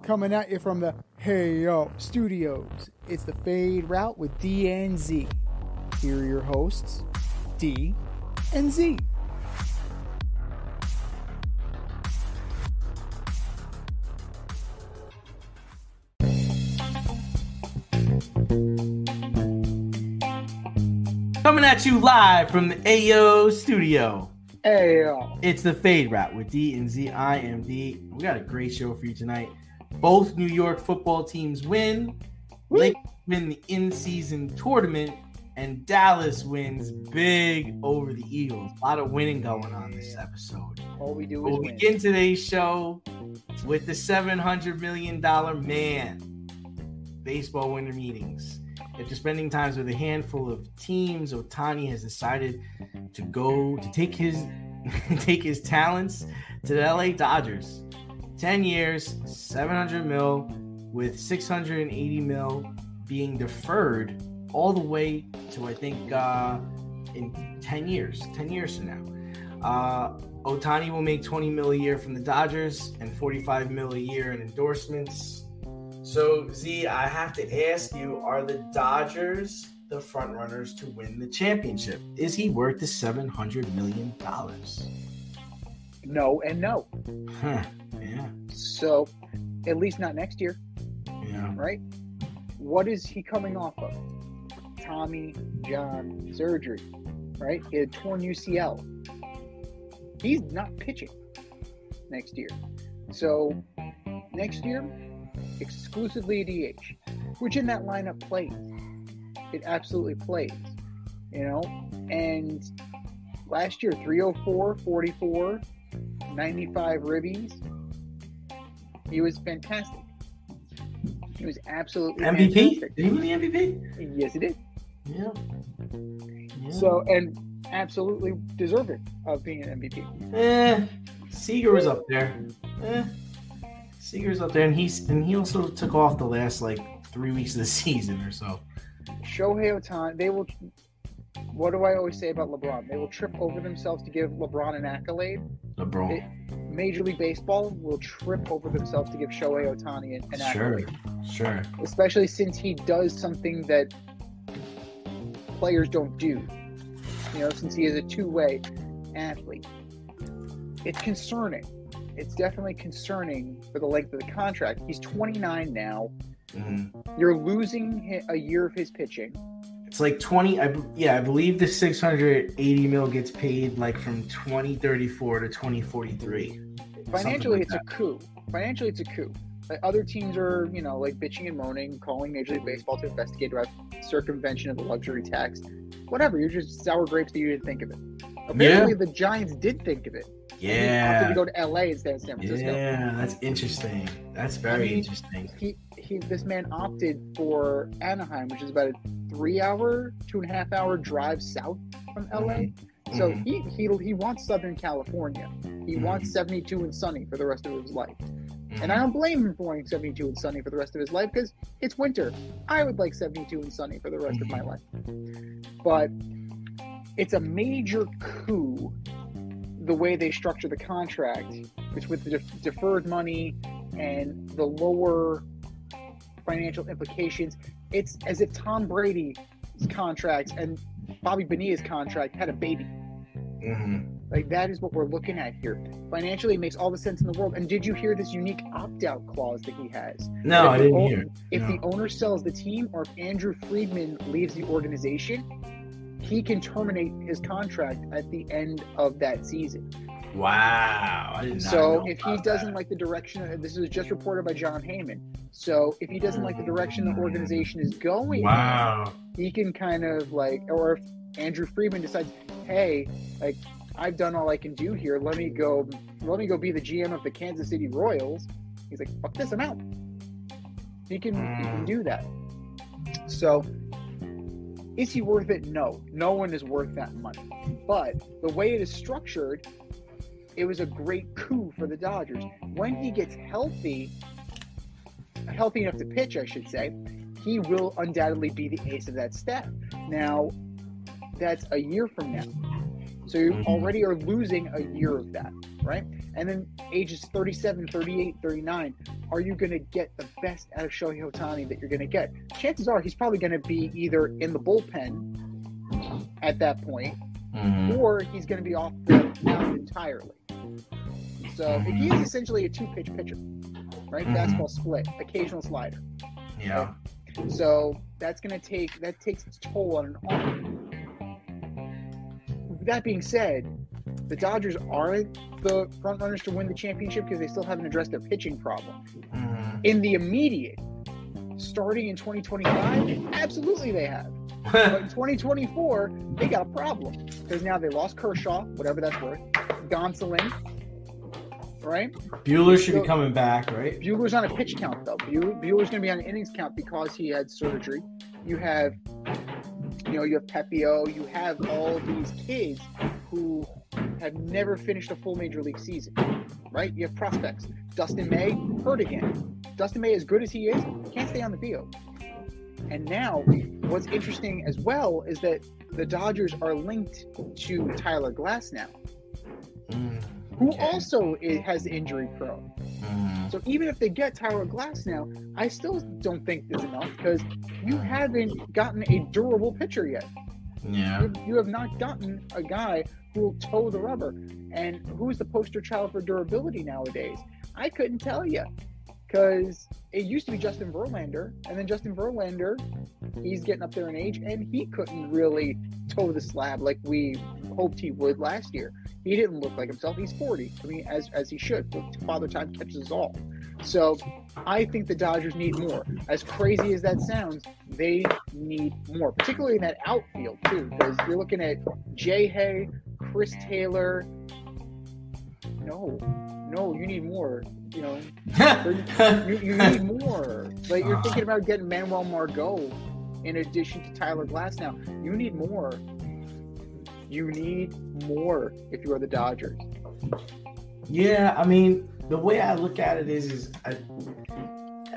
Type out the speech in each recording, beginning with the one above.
Coming at you from the Hey Yo Studios. It's the Fade Route with D and Z. Here are your hosts, D and Z. Coming at you live from the AO studio. Ayo. It's the Fade Route with D and Z. I am D. We got a great show for you tonight. Both New York football teams win. Lakers win the in-season tournament, and Dallas wins big over the Eagles. A lot of winning going on this episode. All we do is We'll win. begin today's show with the $700 million man. Baseball winter meetings. After spending time with a handful of teams, Ohtani has decided to take his talents to the LA Dodgers. 10 years, $700 million, with $680 million being deferred all the way to, I think, in 10 years from now. Ohtani will make $20 million a year from the Dodgers and $45 million a year in endorsements. So, Z, I have to ask you, are the Dodgers the front runners to win the championship? Is he worth the $700 million? No and no. Yeah. So, at least not next year. Yeah. Right? What is he coming off of? Tommy John surgery. Right? He had torn UCL. He's not pitching next year. So, next year, exclusively a DH, which in that lineup plays. It absolutely plays, and last year 304, 44, 95 ribbies. He was fantastic. He was absolutely MVP? fantastic. Did he win the MVP? Yes, he did. Yeah. So, and absolutely deserving of being an MVP. Seager was up there. Seager's up there, and he also took off the last 3 weeks of the season or so. Shohei Ohtani, what do I always say about LeBron? They will trip over themselves to give LeBron an accolade. Major League Baseball will trip over themselves to give Shohei Ohtani an accolade. Sure. Especially since he does something that players don't do. Since he is a two-way athlete. It's concerning. It's definitely concerning for the length of the contract. He's 29 now. Mm-hmm. You're losing a year of his pitching. It's 20. I believe the $680 million gets paid from 2034 to 2043. Financially, it's a coup. Other teams are, bitching and moaning, calling Major League Baseball to investigate about circumvention of the luxury tax. Whatever. You're just sour grapes that you didn't think of it. Apparently, the Giants did think of it. Yeah. He opted to go to LA instead of San Francisco. Yeah, that's interesting. That's very interesting. This man opted for Anaheim, which is about a 2.5 hour drive south from LA. Mm-hmm. So he wants Southern California. He wants 72 and sunny for the rest of his life. Mm-hmm. And I don't blame him for wanting 72 and sunny for the rest of his life because it's winter. I would like 72 and sunny for the rest of my life. But it's a major coup the way they structure the contract, which with the deferred money and the lower financial implications, it's as if Tom Brady's contract and Bobby Bonilla's contract had a baby. Mm-hmm. That is what we're looking at here. Financially, it makes all the sense in the world. And did you hear this unique opt-out clause that he has? No, I didn't hear. If the owner sells the team or if Andrew Friedman leaves the organization, he can terminate his contract at the end of that season. Wow. I did not so know if he doesn't like the direction, this is just reported by John Heyman. So if he doesn't like the direction the organization is going, he can kind of or if Andrew Friedman decides, hey, I've done all I can do here. Let me go be the GM of the Kansas City Royals. He's like, fuck this, I'm out. He can do that. So is he worth it? No. No one is worth that money. But the way it is structured, it was a great coup for the Dodgers. When he gets healthy enough to pitch, I should say, he will undoubtedly be the ace of that staff. Now, that's a year from now. So you already are losing a year of that, right? And then ages 37, 38, 39, are you going to get the best out of Shohei Ohtani that you're going to get? Chances are he's probably going to be either in the bullpen at that point, or he's going to be off the mound entirely. So he is essentially a two-pitch pitcher, right? Fastball split, occasional slider. Yeah. Right? So that takes its toll on an arm. That being said, the Dodgers aren't the front runners to win the championship because they still haven't addressed their pitching problem. In the immediate, starting in 2025, absolutely they have. But in 2024, they got a problem because now they lost Kershaw, whatever that's worth, Gonsolin, right? Buehler should be coming back, right? Buehler's on a pitch count, though. Buehler's going to be on an innings count because he had surgery. You have Pepio, you have all these kids who have never finished a full major league season, right? You have prospects. Dustin May, hurt again. Dustin May, as good as he is, can't stay on the field. And now, what's interesting as well is that the Dodgers are linked to Tyler Glasnow, who also has injury prone. So even if they get Tyler Glasnow, I still don't think it's enough because you haven't gotten a durable pitcher yet. Yeah. You have not gotten a guy who will toe the rubber. And who's the poster child for durability nowadays? I couldn't tell you because it used to be Justin Verlander, and then Justin Verlander, he's getting up there in age, and he couldn't really toe the slab like we hoped he would last year. He didn't look like himself. He's 40. I mean, as he should. Father Time catches us all. So I think the Dodgers need more. As crazy as that sounds, they need more, particularly in that outfield too, because you're looking at Shohei, Chris Taylor. No, you need more. You need more. Like you're thinking about getting Manuel Margot in addition to Tyler Glasnow. You need more. You need more if you are the Dodgers. Yeah, I mean, the way I look at it is I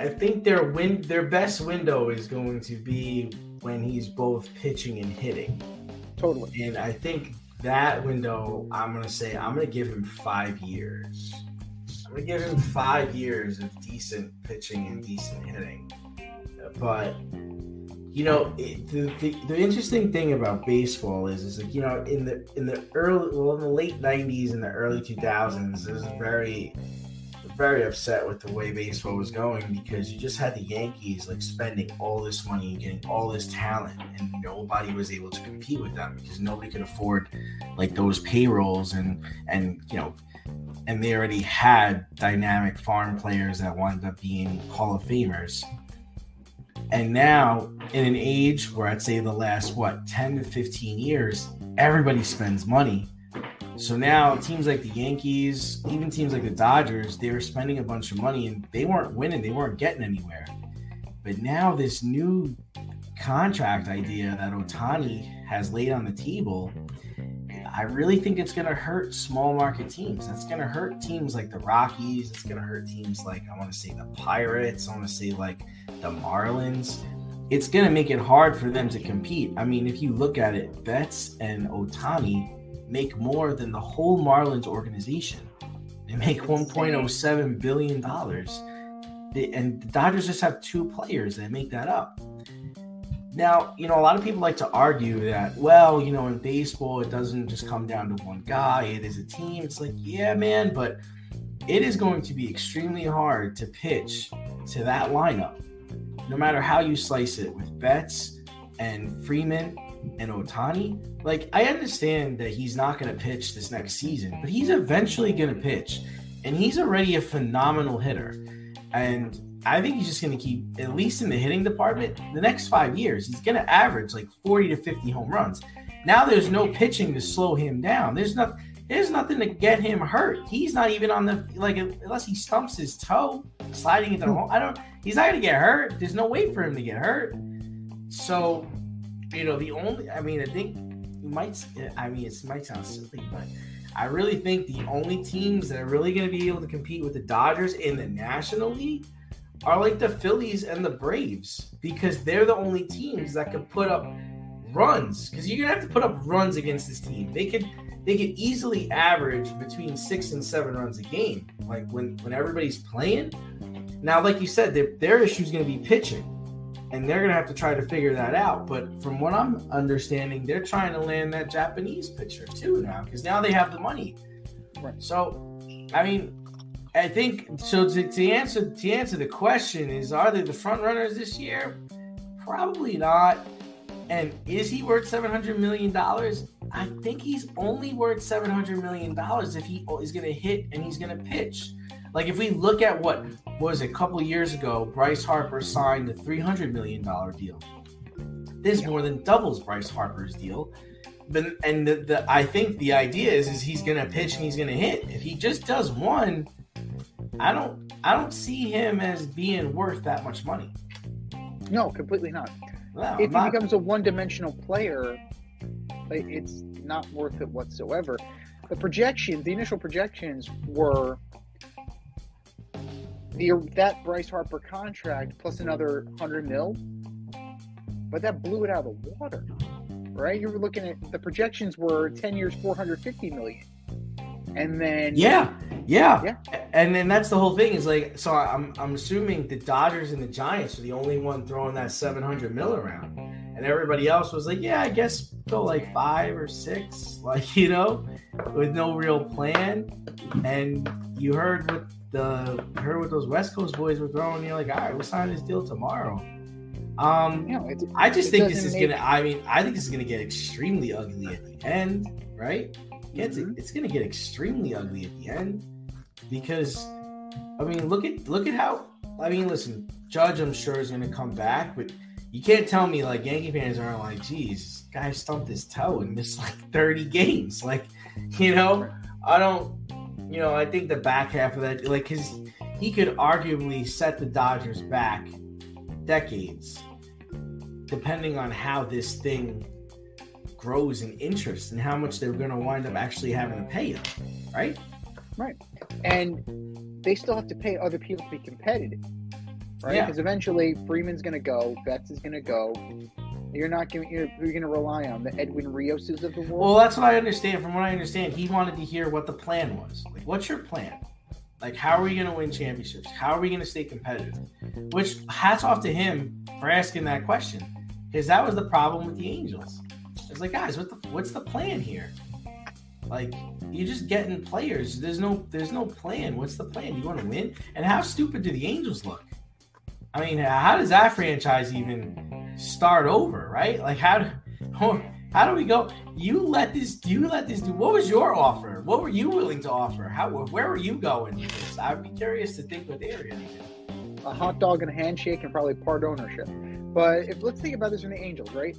think their best window is going to be when he's both pitching and hitting. Totally. And I think that window, I'm going to give him 5 years. I'm going to give him 5 years of decent pitching and decent hitting. But the interesting thing about baseball is like, in the late 90s and the early 2000s, it was very, very upset with the way baseball was going because you just had the Yankees like spending all this money and getting all this talent, and nobody was able to compete with them because nobody could afford like those payrolls and they already had dynamic farm players that wound up being Hall of Famers. And now, in an age where I'd say the last, 10 to 15 years, everybody spends money. So now teams like the Yankees, even teams like the Dodgers, they were spending a bunch of money and they weren't winning. They weren't getting anywhere. But now this new contract idea that Ohtani has laid on the table, I really think it's going to hurt small market teams. That's going to hurt teams like the Rockies. It's going to hurt teams like, I want to say the Pirates. I want to say like the Marlins. It's going to make it hard for them to compete. I mean, if you look at it, Betts and Ohtani make more than the whole Marlins organization. They make $1.07 billion. And the Dodgers just have 2 players that make that up. Now, a lot of people like to argue that, in baseball, it doesn't just come down to one guy. It is a team. It's like, yeah, man, but it is going to be extremely hard to pitch to that lineup, no matter how you slice it, with Betts and Freeman and Ohtani. Like, I understand that he's not going to pitch this next season, but he's eventually going to pitch, and he's already a phenomenal hitter. And I think he's just going to keep, at least in the hitting department, the next 5 years, he's going to average like 40 to 50 home runs. Now there's no pitching to slow him down. There's nothing to get him hurt. He's not even on the, unless he stumps his toe, sliding into home. He's not going to get hurt. There's no way for him to get hurt. So, it might sound silly, but I really think the only teams that are really going to be able to compete with the Dodgers in the National League are like the Phillies and the Braves, because they're the only teams that could put up runs, because you're gonna have to put up runs against this team. They could easily average between 6 and 7 runs a game, like when everybody's playing. Now, like you said, their issue is going to be pitching, and they're going to have to try to figure that out. But from what I'm understanding, they're trying to land that Japanese pitcher too now, because now they have the money. Right. So, I mean, I think so. To answer the question is, are they the front runners this year? Probably not. And is he worth $700 million? I think he's only worth $700 million if he is going to hit and he's going to pitch. Like, if we look at what was a couple of years ago, Bryce Harper signed a $300 million deal. This more than doubles Bryce Harper's deal. But I think the idea is he's going to pitch and he's going to hit. If he just does one, I don't see him as being worth that much money. No, completely not. No, if he becomes a one-dimensional player, it's not worth it whatsoever. The initial projections were that Bryce Harper contract plus another $100 million, but that blew it out of the water, right? You were looking at the projections were 10 years, $450 million, and then yeah, and then that's the whole thing is like, so I'm assuming the Dodgers and the Giants are the only one throwing that $700 million around, and everybody else was like, yeah, I guess go like 5 or 6, like, you know, with no real plan. And you heard what those West Coast boys were throwing. You're like, all right, we'll sign this deal tomorrow. I just think this is I think this is gonna get extremely ugly at the end, right? It's gonna get extremely ugly at the end because, I mean, look at how. I mean, listen, Judge, I'm sure is gonna come back, but you can't tell me like Yankee fans aren't like, geez, this guy stumped his toe and missed like 30 games. Like, you know, I think the back half of that, like, because he could arguably set the Dodgers back decades, depending on how this thing grows in interest and how much they're going to wind up actually having to pay him, right? Right. And they still have to pay other people to be competitive, right? Because eventually Freeman's going to go, Betts is going to go. You're going to rely on the Edwin Rioses of the world. Well, that's what I understand. From what I understand, he wanted to hear what the plan was. Like, what's your plan? Like, how are we going to win championships? How are we going to stay competitive? Which, hats off to him for asking that question, because that was the problem with the Angels. It's like, guys, what's the plan here? Like, you're just getting players. There's no plan. What's the plan? You want to win? And how stupid do the Angels look? I mean, how does that franchise even start over, right? Like, how do we go? You let this do. What was your offer? What were you willing to offer? Where were you going with this? I'd be curious to think what they were going to do. A hot dog and a handshake and probably part ownership. But let's think about this from the Angels, right?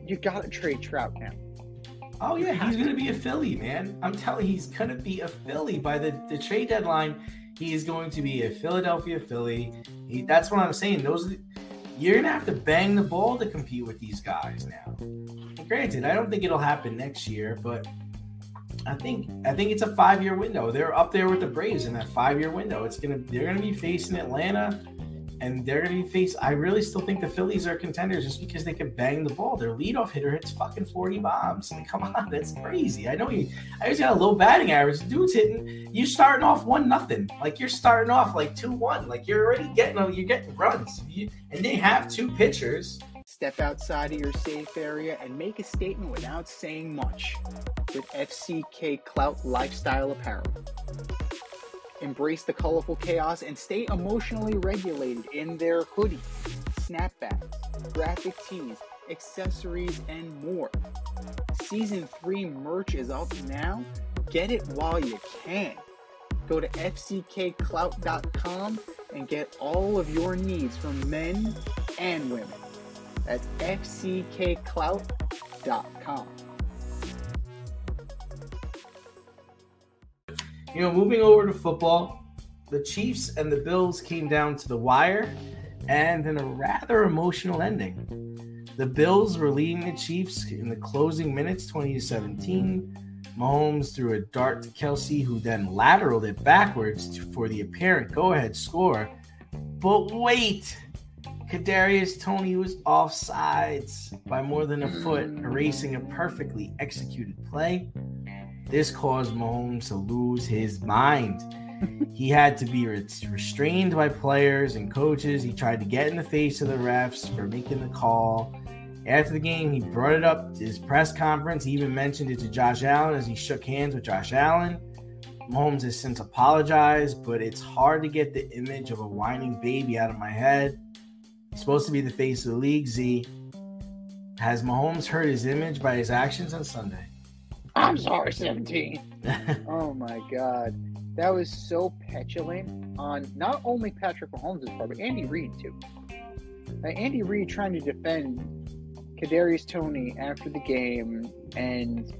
You got to trade Trout now. Oh, yeah, he's going to be a Philly, man. I'm telling you, he's going to be a Philly. By the trade deadline, he is going to be a Philadelphia Philly. That's what I'm saying. You're going to have to bang the ball to compete with these guys now. And granted, I don't think it'll happen next year, but I think it's a 5-year window. They're up there with the Braves in that 5-year window. They're going to be facing Atlanta, and they're going to be facing. I really still think the Phillies are contenders just because they can bang the ball. Their leadoff hitter hits fucking 40 bombs. I mean, come on, that's crazy. I know I just got a low batting average. The dude's hitting. You starting off 1-0. Like, you're starting off like 2-1. Like, you're already getting runs. And they have 2 pitchers. Step outside of your safe area and make a statement without saying much with FCK Clout Lifestyle Apparel. Embrace the colorful chaos and stay emotionally regulated in their hoodies, snapbacks, graphic tees, accessories, and more. Season 3 merch is up now. Get it while you can. Go to fckclout.com and get all of your needs from men and women. That's fckclout.com. Moving over to football, the Chiefs and the Bills came down to the wire, and in a rather emotional ending. The Bills were leading the Chiefs in the closing minutes, 20-17. Mahomes threw a dart to Kelsey, who then lateraled it backwards for the apparent go-ahead score. But wait, Kadarius Toney was offsides by more than a foot, erasing a perfectly executed play. This caused Mahomes to lose his mind. He had to be restrained by players and coaches. He tried to get in the face of the refs for making the call. After the game, he brought it up to his press conference. He even mentioned it to Josh Allen as he shook hands with Josh Allen. Mahomes has since apologized, but it's hard to get the image of a whining baby out of my head. He's supposed to be the face of the league, Z. Has Mahomes hurt his image by his actions on Sunday? I'm sorry, 17. Oh, my God. That was so petulant on not only Patrick Mahomes' part, but Andy Reid, too. Andy Reid trying to defend Kadarius Toney after the game and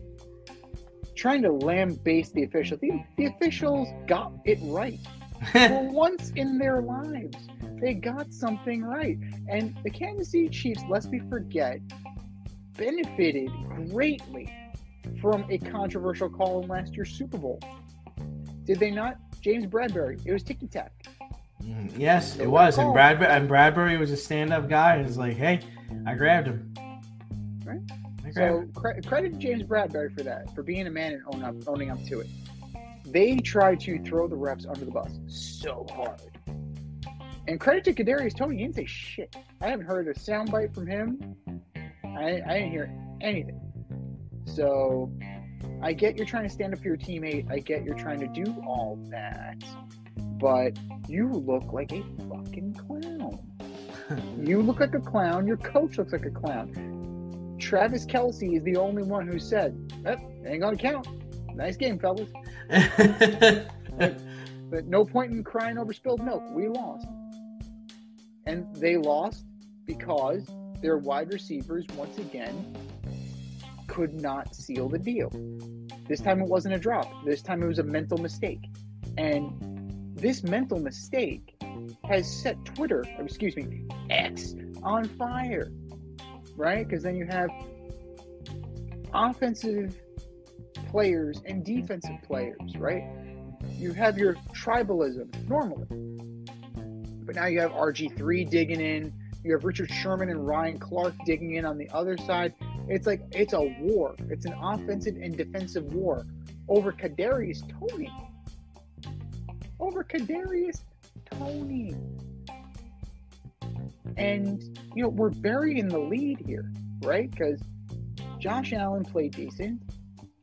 trying to lambaste the officials. The officials got it right. For once in their lives, they got something right. And the Kansas City Chiefs, lest we forget, benefited greatly from a controversial call in last year's Super Bowl. Did they not? James Bradbury. It was ticky-tack. Yes, it was. And Bradbury was a stand-up guy. It was like, hey, I grabbed him. Right? So credit James Bradbury for that, for being a man and owning up to it. They tried to throw the refs under the bus so hard. And credit to Kadarius Toney. He didn't say shit. I haven't heard a soundbite from him. I didn't hear anything. So I get you're trying to stand up for your teammate. I get you're trying to do all that. But you look like a fucking clown. You look like a clown. Your coach looks like a clown. Travis Kelce is the only one who said, ain't gonna count. Nice game, fellas. but no point in crying over spilled milk. We lost. And they lost because their wide receivers, once again, could not seal the deal. This time it wasn't a drop. This time it was a mental mistake. And this mental mistake has set X on fire. Right? Because then you have offensive players and defensive players, right? You have your tribalism normally. But now you have RG3 digging in. You have Richard Sherman and Ryan Clark digging in on the other side. It's like it's a war. It's an offensive and defensive war over Kadarius Toney. And, we're burying the lead here, right? Because Josh Allen played decent.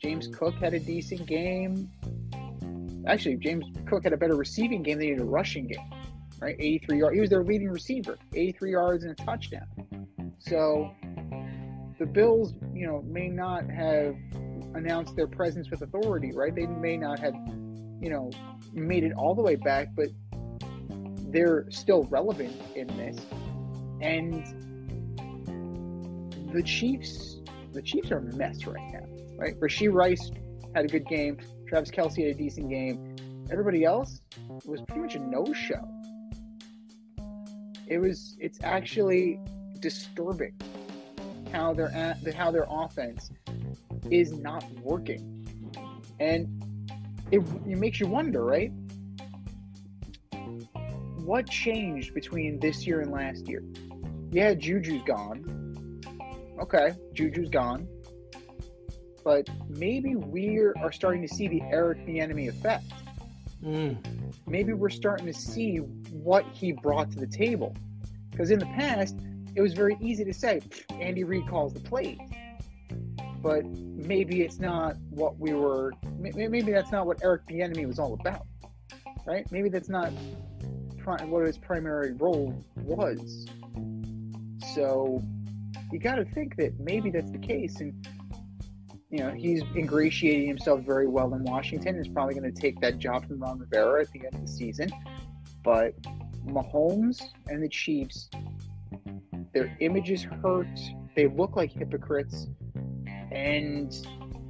James Cook had a decent game. Actually, James Cook had a better receiving game than he had a rushing game, right? 83 yards. He was their leading receiver, 83 yards and a touchdown. So the Bills, may not have announced their presence with authority, right? They may not have, made it all the way back, but they're still relevant in this. And the Chiefs are a mess right now, right? Rashee Rice had a good game. Travis Kelce had a decent game. Everybody else was pretty much a no-show. It's actually disturbing how their offense is not working. And it makes you wonder, right? What changed between this year and last year? Yeah, Juju's gone. Okay, Juju's gone. But maybe we are starting to see the Eric Bieniemy effect. Maybe we're starting to see what he brought to the table. Because in the past, it was very easy to say, Andy Reid calls the plays. But maybe it's not what maybe that's not what Eric Bieniemy was all about. Right? Maybe that's not what his primary role was. So you got to think that maybe that's the case. And, he's ingratiating himself very well in Washington. He's probably going to take that job from Ron Rivera at the end of the season. But Mahomes and the Chiefs, their images hurt. They look like hypocrites. And,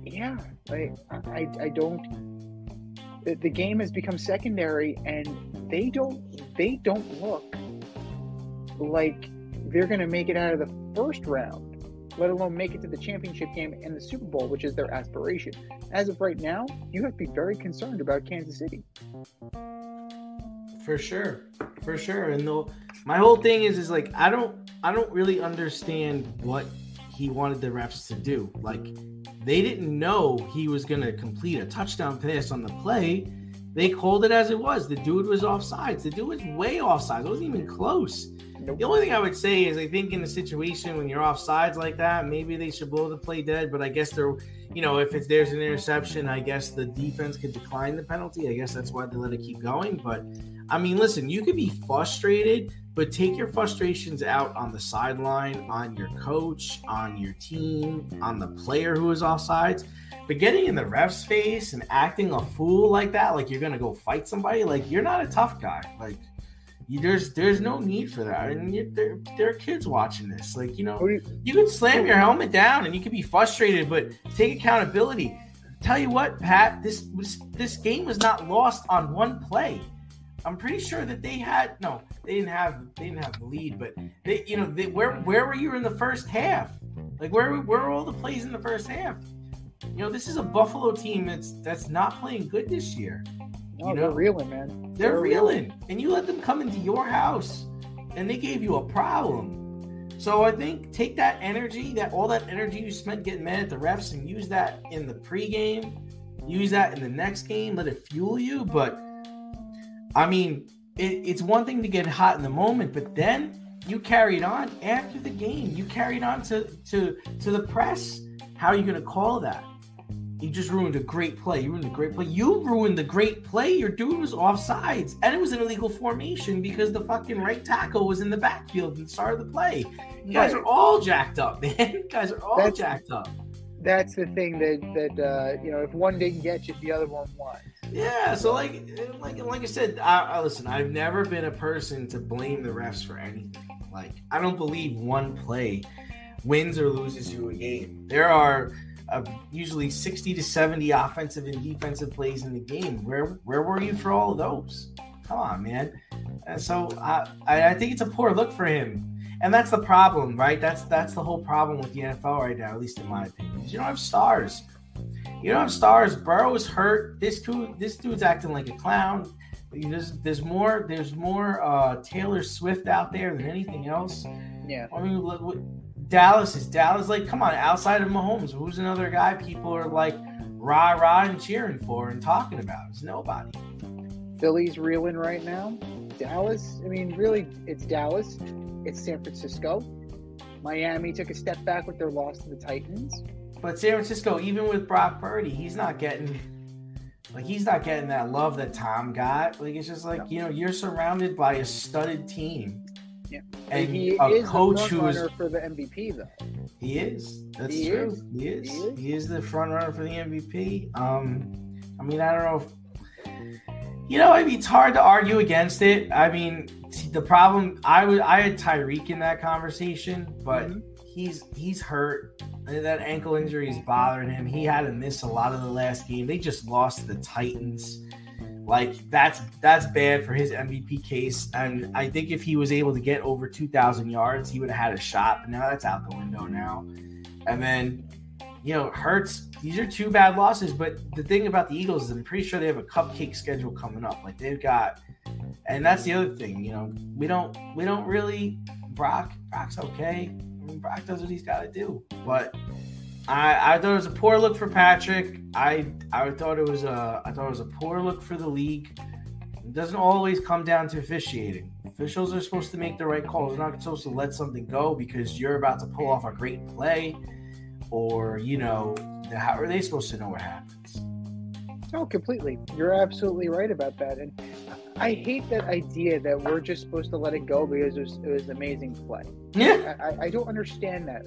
yeah, I don't... The game has become secondary, and they don't look like they're going to make it out of the first round, let alone make it to the championship game and the Super Bowl, which is their aspiration. As of right now, you have to be very concerned about Kansas City. For sure. And my whole thing is like I don't really understand what he wanted the refs to do. Like, they didn't know he was going to complete a touchdown pass on the play. They called it as it was. The dude was offsides. The dude was way offsides. It wasn't even close. Nope. The only thing I would say is I think in a situation when you're offsides like that, maybe they should blow the play dead. But I guess if there's an interception, I guess the defense could decline the penalty. I guess that's why they let it keep going. But, I mean, listen, you could be frustrated, but take your frustrations out on the sideline, on your coach, on your team, on the player who is offsides. But getting in the ref's face and acting a fool like that, like you're going to go fight somebody, like you're not a tough guy. Like, there's no need for that. I mean, there are kids watching this. Like, you could slam your helmet down and you could be frustrated, but take accountability. Tell you what, Pat, this game was not lost on one play. I'm pretty sure that they didn't have the lead, but where were you in the first half? Like, where were all the plays in the first half? This is a Buffalo team that's not playing good this year. No, they're reeling, man. They're reeling. And you let them come into your house and they gave you a problem. So I think take that energy, all that energy you spent getting mad at the refs, and use that in the pregame, use that in the next game, let it fuel you. But I mean, it's one thing to get hot in the moment, but then you carried on after the game. You carried on to the press. How are you going to call that? You just ruined a great play. You ruined the great play. Your dude was offsides, and it was an illegal formation because the fucking right tackle was in the backfield and started the play. You guys are all jacked up, man. You guys are all jacked up. That's the thing that if one didn't get you, the other one won. Yeah, so like I said, listen, I've never been a person to blame the refs for anything. Like, I don't believe one play wins or loses you a game. There are usually 60 to 70 offensive and defensive plays in the game. Where were you for all of those? Come on, man. And so I think it's a poor look for him. And that's the problem, right? That's the whole problem with the NFL right now, at least in my opinion. You don't have stars. Burrow is hurt. This dude's acting like a clown. There's more Taylor Swift out there than anything else. Yeah. I mean, Dallas like, come on, outside of Mahomes, who's another guy people are like rah and cheering for and talking about? It's nobody. Philly's reeling right now. Dallas, I mean, really, it's Dallas. It's San Francisco. Miami took a step back with their loss to the Titans. But San Francisco, even with Brock Purdy, he's not getting that love that Tom got. Like, it's just like, you're surrounded by a studded team. Yeah. And he a is coach the who is for the MVP, though. He is. That's true. He is the front runner for the MVP. I mean, I don't know if it's hard to argue against it. I mean, the problem, I had Tyreek in that conversation, but he's hurt. That ankle injury is bothering him. He had to miss a lot of the last game. They just lost to the Titans. Like, that's bad for his MVP case. And I think if he was able to get over 2,000 yards, he would have had a shot. But now that's out the window now. And then, Hurts, these are two bad losses. But the thing about the Eagles is I'm pretty sure they have a cupcake schedule coming up. Like, they've got, and that's the other thing, we don't really, Brock's okay. I mean, Brock does what he's got to do. But I thought it was a poor look for Patrick. I thought it was a poor look for the league. It doesn't always come down to officiating. Officials are supposed to make the right calls. They're not supposed to let something go because you're about to pull off a great play, or how are they supposed to know what happens? No, completely. You're absolutely right about that. And I hate that idea that we're just supposed to let it go because it was an amazing play. Yeah, I don't understand that.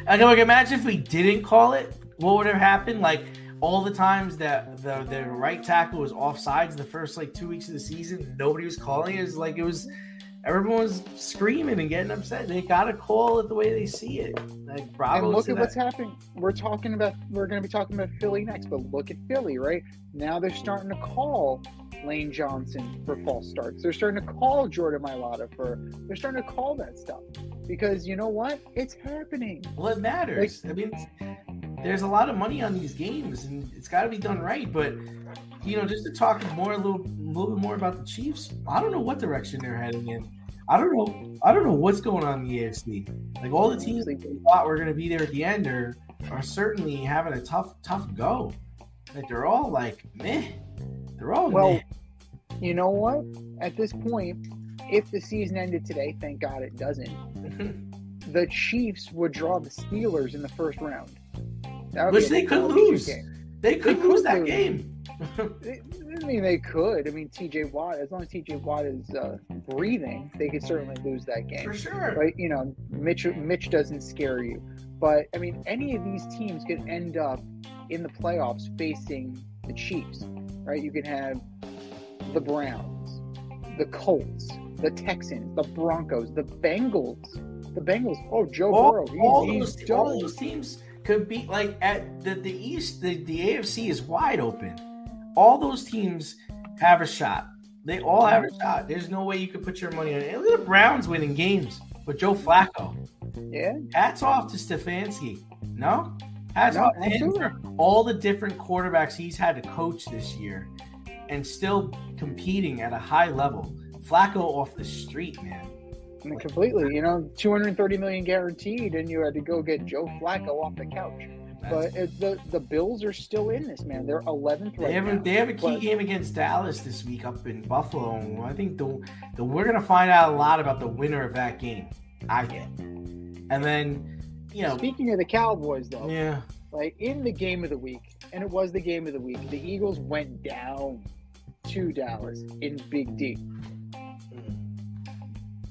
I know. Like, imagine if we didn't call it, what would have happened? Like, all the times that the right tackle was offsides the first 2 weeks of the season, nobody was calling it. Everyone was screaming and getting upset. They gotta call it the way they see it. Like, bravo. And look at what's happening. We're going to be talking about Philly next, but look at Philly, right? Now they're starting to call Lane Johnson for false starts. They're starting to call Jordan Mailata they're starting to call that stuff because you know what? It's happening. Well, it matters. I mean, there's a lot of money on these games, and it's got to be done right. But just to talk a little bit more about the Chiefs, I don't know what direction they're heading in. I don't know what's going on in the AFC. Like, all the teams that we thought were going to be there at the end are certainly having a tough go. Like, they're all like meh. They're all meh. You know what? At this point, if the season ended today, thank God it doesn't, the Chiefs would draw the Steelers in the first round. Which they could lose. They could lose that game. I mean, they could. I mean, TJ Watt, as long as TJ Watt is breathing, they could certainly lose that game. For sure. But, Mitch doesn't scare you. But, I mean, any of these teams could end up in the playoffs facing the Chiefs, right? You could have the Browns, the Colts, the Texans, the Broncos, the Bengals. Oh, Joe Burrow. All those teams could be like at the East. The AFC is wide open. All those teams have a shot. They all have a shot. There's no way you could put your money on it. Look at the Browns winning games with Joe Flacco. Yeah. Hats off to Stefanski. No? Hats off to him for all the different quarterbacks he's had to coach this year and still competing at a high level. Flacco off the street, man. I mean, completely. $230 million guaranteed, and you had to go get Joe Flacco off the couch. But the Bills are still in this, man. They're 11th right now. They have a key game against Dallas this week up in Buffalo. And I think we're going to find out a lot about the winner of that game, I think. And then, Speaking of the Cowboys, though. Yeah. Like, in the game of the week, and it was the game of the week, the Eagles went down to Dallas in Big D.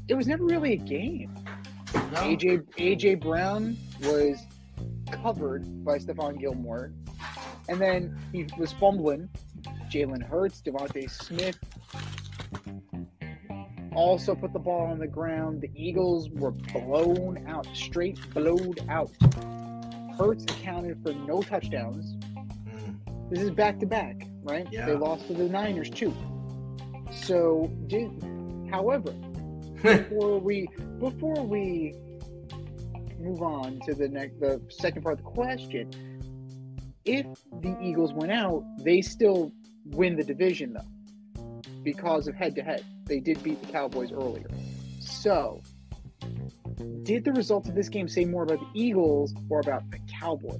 It was never really a game. No. AJ Brown was covered by Stephon Gilmore, and then he was fumbling. Jalen Hurts, Devontae Smith also put the ball on the ground. The Eagles were blown out, straight blowed out. Hurts accounted for no touchdowns. This is back-to-back, right? Yeah. They lost to the Niners too. So, however, before we move on to the second part of the question, if the Eagles went out, they still win the division, though, because of head-to-head. They did beat the Cowboys earlier. So, did the results of this game say more about the Eagles or about the Cowboys?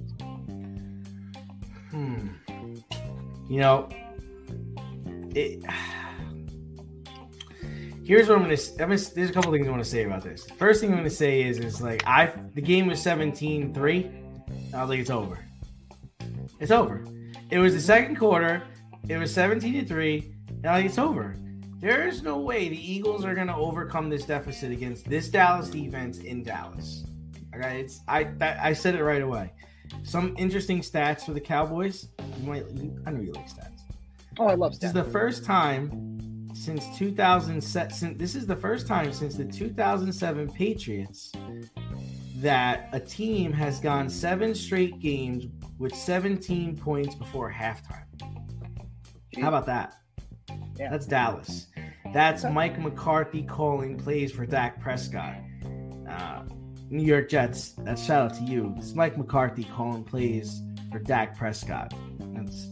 Here's what I'm going to. There's a couple things I want to say about this. First thing I'm going to say is the game was 17-3. I was like, it's over. It's over. It was the second quarter. It was 17-3. And I was like, it's over. There is no way the Eagles are going to overcome this deficit against this Dallas defense in Dallas. Okay, I said it right away. Some interesting stats for the Cowboys. I know you like stats. Oh, I love stats. This is the first time since 2007. This is the first time since the 2007 Patriots that a team has gone 7 straight games with 17 points before halftime. How about that? Yeah. That's Dallas. That's Mike McCarthy calling plays for Dak Prescott. New York Jets, that's shout out to you. It's Mike McCarthy calling plays for Dak Prescott. That's,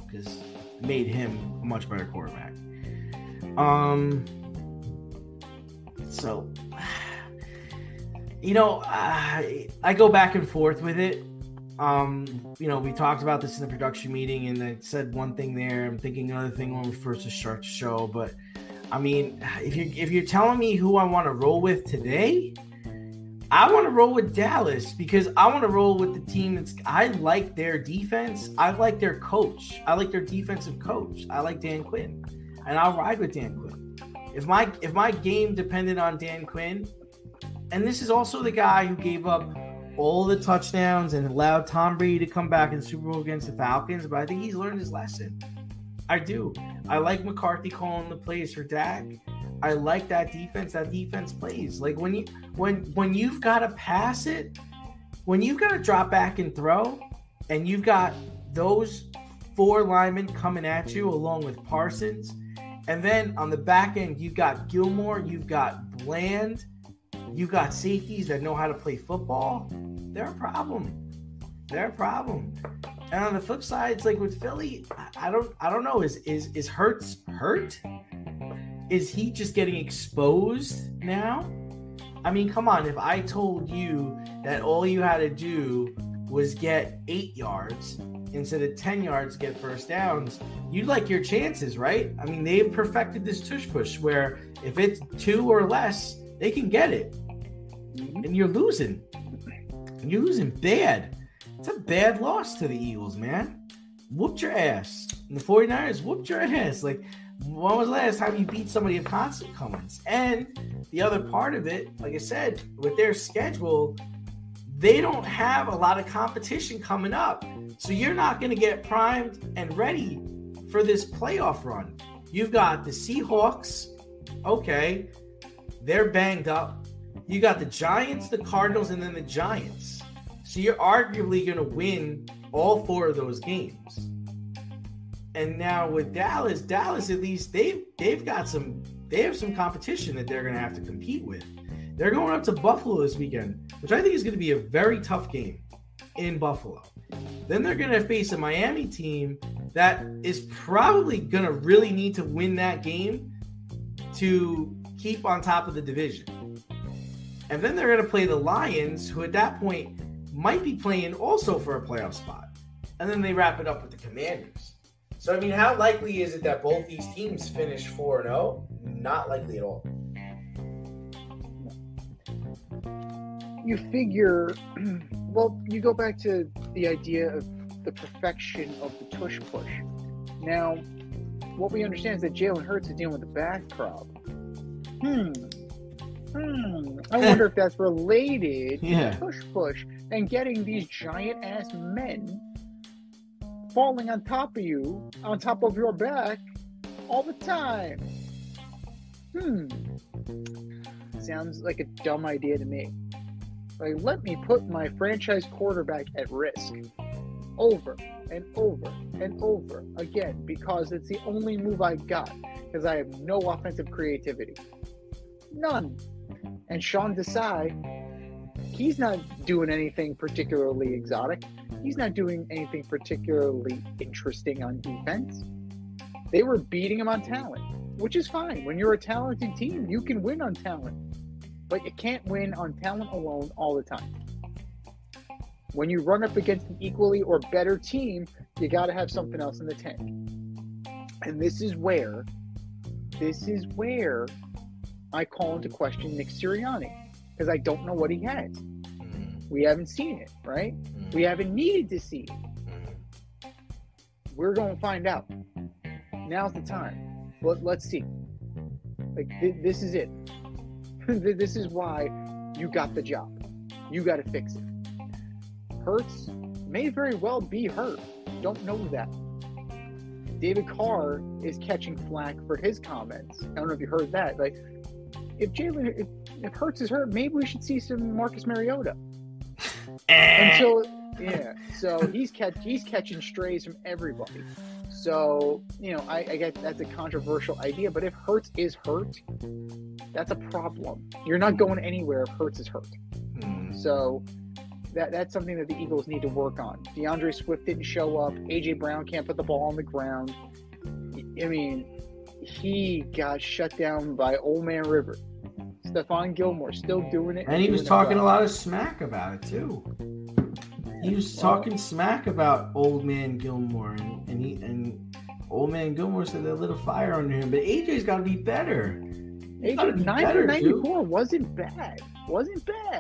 because it made him a much better quarterback. So, I go back and forth with it. We talked about this in the production meeting, and I said one thing there. I'm thinking another thing when we first start the show. But I mean, if you're telling me who I want to roll with today, I want to roll with Dallas because I want to roll with the team I like their defense. I like their coach. I like their defensive coach. I like Dan Quinn, and I'll ride with Dan Quinn. If my game depended on Dan Quinn, and this is also the guy who gave up all the touchdowns and allowed Tom Brady to come back in the Super Bowl against the Falcons, but I think he's learned his lesson. I do. I like McCarthy calling the plays for Dak. I like that defense. That defense plays. Like when you've got to pass it, when you've got to drop back and throw, and you've got those 4 linemen coming at you along with Parsons, and then on the back end you've got Gilmore, you've got Bland, you've got safeties that know how to play football. They're a problem. They're a problem. And on the flip side, it's like with Philly, I don't know. Is Hurts hurt? Is he just getting exposed now? I mean, come on. If I told you that all you had to do was get 8 yards instead of 10 yards, get first downs, you'd like your chances, right? I mean, they've perfected this tush push where if it's 2 or less, they can get it. And you're losing. And you're losing bad. It's a bad loss to the Eagles, man. Whooped your ass. And the 49ers whooped your ass. Like, when was the last time you beat somebody of consequence? And the other part of it, like I said, with their schedule, they don't have a lot of competition coming up. So you're not going to get primed and ready for this playoff run. You've got the Seahawks. Okay. They're banged up. You got the Giants, the Cardinals, and then the Giants. So you're arguably going to win all 4 of those games. And now with Dallas at least they have some competition that they're going to have to compete with. They're going up to Buffalo this weekend, which I think is going to be a very tough game in Buffalo. Then they're going to face a Miami team that is probably going to really need to win that game to keep on top of the division. And then they're going to play the Lions, who at that point might be playing also for a playoff spot. And then they wrap it up with the Commanders. So, I mean, how likely is it that both these teams finish 4-0? Not likely at all. You figure, well, you go back to the idea of the perfection of the tush push. Now, what we understand is that Jalen Hurts is dealing with a back problem. I wonder if that's related to tush push and getting these giant-ass men falling on top of you, on top of your back, all the time. Sounds like a dumb idea to me. Like, let me put my franchise quarterback at risk over and over and over again because it's the only move I got because I have no offensive creativity. None. And Sean Desai, he's not doing anything particularly exotic. He's not doing anything particularly interesting on defense. They were beating him on talent, which is fine. When you're a talented team, you can win on talent. But you can't win on talent alone all the time. When you run up against an equally or better team, you got to have something else in the tank. And this is where I call into question Nick Sirianni, because I don't know what he has. We haven't seen it, right? We haven't needed to see it. We're going to find out. Now's the time. Let's see. Like, this is it. This is why you got the job. You got to fix it. Hurts may very well be hurt. Don't know that. David Carr is catching flack for his comments. I don't know if you heard that. Like, if Hurts is hurt, maybe we should see some Marcus Mariota. So he's catching strays from everybody. So, I guess that's a controversial idea, but if Hurts is hurt, that's a problem. You're not going anywhere if Hurts is hurt. So that's something that the Eagles need to work on. DeAndre Swift didn't show up. A.J. Brown can't put the ball on the ground. I mean, he got shut down by Old Man River. Stephon Gilmore still doing it. And he was talking a lot of smack about it, too. He was talking smack about Old Man Gilmore, and Old Man Gilmore said that lit a fire under him. But AJ's got to be better. AJ 994 wasn't bad.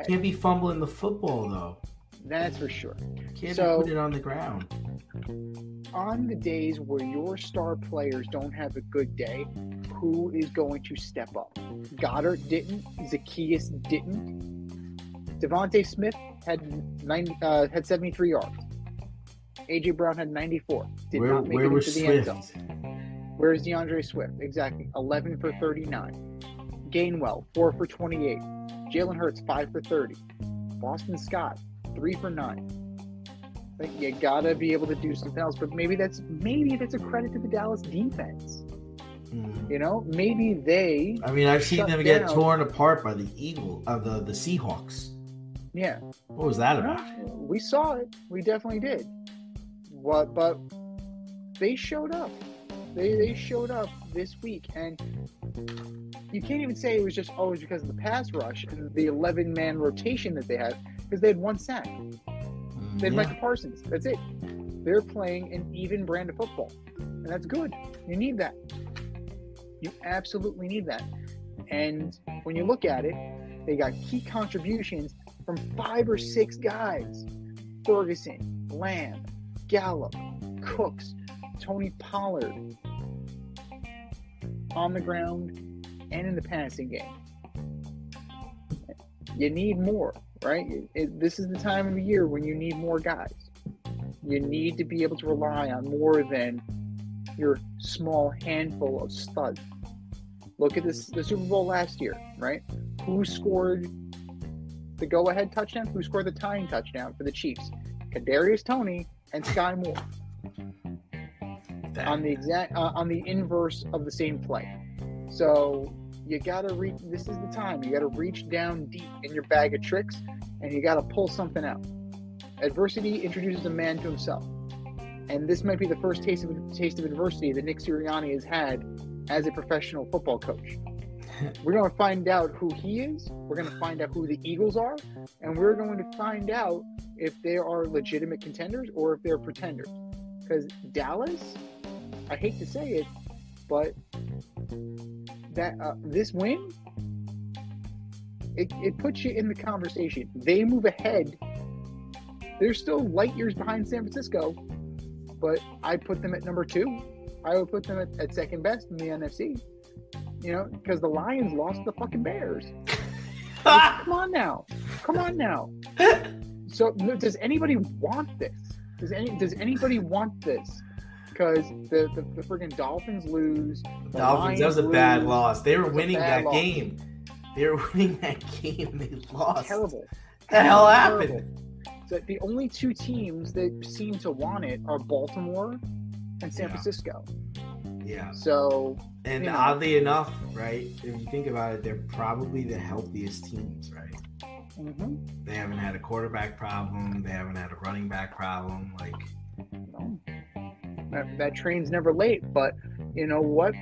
Can't be fumbling the football though. That's for sure. Can't put it on the ground. On the days where your star players don't have a good day, who is going to step up? Goddard didn't. Zacchaeus didn't. Devontae Smith had 73 yards. A.J. Brown had 94. Did not make it into the end zone. Where's DeAndre Swift? Exactly. 11 for 39. Gainwell, 4 for 28. Jalen Hurts, 5 for 30. Boston Scott, 3 for 9. Like, you gotta be able to do something else, but maybe that's a credit to the Dallas defense. Maybe they. I mean, I've seen them get torn apart by the Seahawks. Yeah. What was that about? We saw it. We definitely did. But they showed up. They showed up this week, and you can't even say it was just always because of the pass rush and the 11-man rotation that they had, because they had one sack. They had Micah Parsons. That's it. They're playing an even brand of football, and that's good. You need that. You absolutely need that. And when you look at it, they got key contributions from 5 or 6 guys: Ferguson, Lamb, Gallup, Cooks, Tony Pollard, on the ground and in the passing game. You need more, right? This is the time of the year when you need more guys. You need to be able to rely on more than your small handful of studs. Look at the Super Bowl last year, right? Who scored the go-ahead touchdown? Who scored the tying touchdown for the Chiefs? Kadarius Toney and Sky Moore. On the inverse of the same play. So you gotta reach. This is the time. You gotta reach down deep in your bag of tricks, and you gotta pull something out. Adversity introduces a man to himself, and this might be the first taste of adversity that Nick Sirianni has had as a professional football coach. We're going to find out who he is. We're going to find out who the Eagles are, and we're going to find out if they are legitimate contenders or if they're pretenders. Because Dallas, I hate to say it, but that this win, it puts you in the conversation. They move ahead. They're still light years behind San Francisco, but I put them at number 2. I would put them at second best in the NFC. You know, because the Lions lost the fucking Bears. Come on now. So does anybody want this? Does anybody want this? Because the friggin' Dolphins lose. Dolphins, that was a bad loss. They were winning that game. They were winning that game and they lost. Terrible. What the hell happened? So the only 2 teams that seem to want it are Baltimore and San Francisco. Yeah. So, and oddly enough, right, if you think about it, they're probably the healthiest teams, right? Mm-hmm. They haven't had a quarterback problem. They haven't had a running back problem. Like, no. That train's never late. But you know what?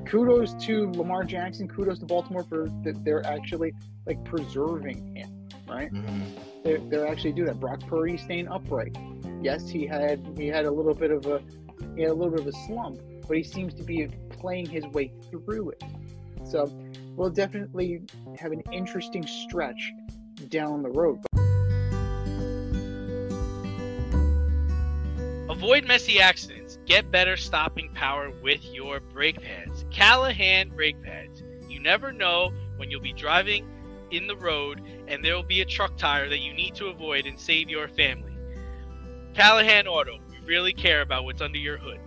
Kudos to Lamar Jackson. Kudos to Baltimore for that they're actually like preserving him, right? Mm-hmm. They're actually doing that. Brock Purdy staying upright. Yes, he had a little bit of a slump, but he seems to be playing his way through it. So we'll definitely have an interesting stretch down the road. Avoid messy accidents. Get better stopping power with your brake pads. Callahan brake pads. You never know when you'll be driving in the road and there will be a truck tire that you need to avoid and save your family. Callahan Auto. We really care about what's under your hood.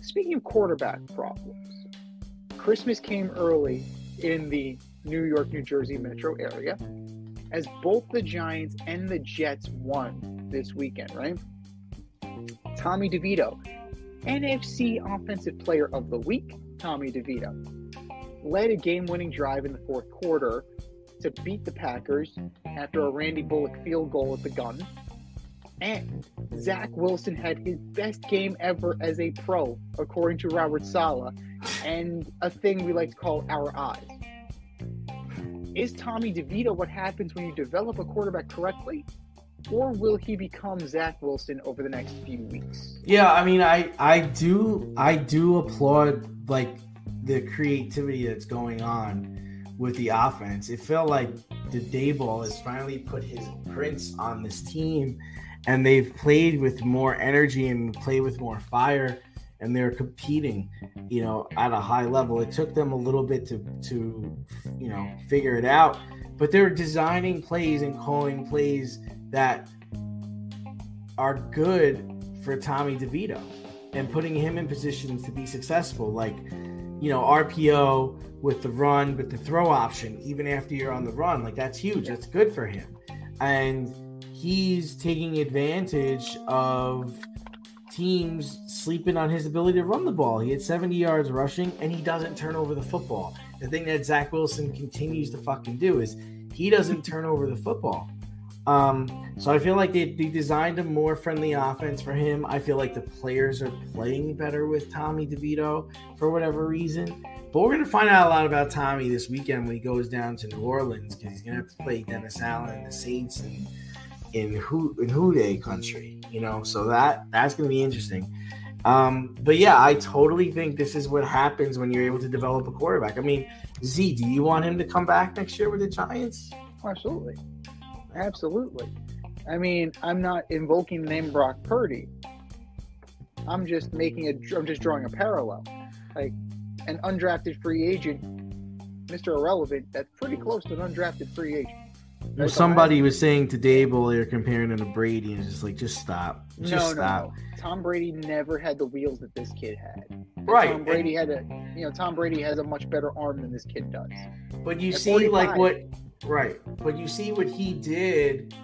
Speaking of quarterback problems, Christmas came early in the New York, New Jersey metro area as both the Giants and the Jets won this weekend, right? Tommy DeVito, NFC Offensive Player of the Week, Tommy DeVito, led a game-winning drive in the fourth quarter to beat the Packers after a Randy Bullock field goal at the gun. And Zach Wilson had his best game ever as a pro, according to Robert Saleh, and a thing we like to call our eyes. Is Tommy DeVito what happens when you develop a quarterback correctly? Or will he become Zach Wilson over the next few weeks? Yeah, I mean, I do applaud like the creativity that's going on with the offense. It felt like the Daboll has finally put his prints on this team, and they've played with more energy and played with more fire, and they're competing, at a high level. It took them a little bit to figure it out, but they're designing plays and calling plays that are good for Tommy DeVito and putting him in positions to be successful. Like, RPO with the run, with the throw option, even after you're on the run, like that's huge. That's good for him. And he's taking advantage of teams sleeping on his ability to run the ball. He had 70 yards rushing, and he doesn't turn over the football. The thing that Zach Wilson continues to fucking do is he doesn't turn over the football. So I feel like they designed a more friendly offense for him. I feel like the players are playing better with Tommy DeVito for whatever reason. But we're going to find out a lot about Tommy this weekend when he goes down to New Orleans, because he's going to have to play Dennis Allen and the Saints and in Who Day country, so that's going to be interesting. But yeah, I totally think this is what happens when you're able to develop a quarterback. I mean, Z, do you want him to come back next year with the Giants? Absolutely. I mean, I'm not invoking the name Brock Purdy. I'm just drawing a parallel. Like an undrafted free agent, Mr. Irrelevant, that's pretty close to an undrafted free agent. Well, somebody was saying to Dable they're comparing him to Brady, and it's just like, just stop. No. Tom Brady never had the wheels that this kid had. Right. Tom Brady Tom Brady has a much better arm than this kid does. But you see, But you see what he did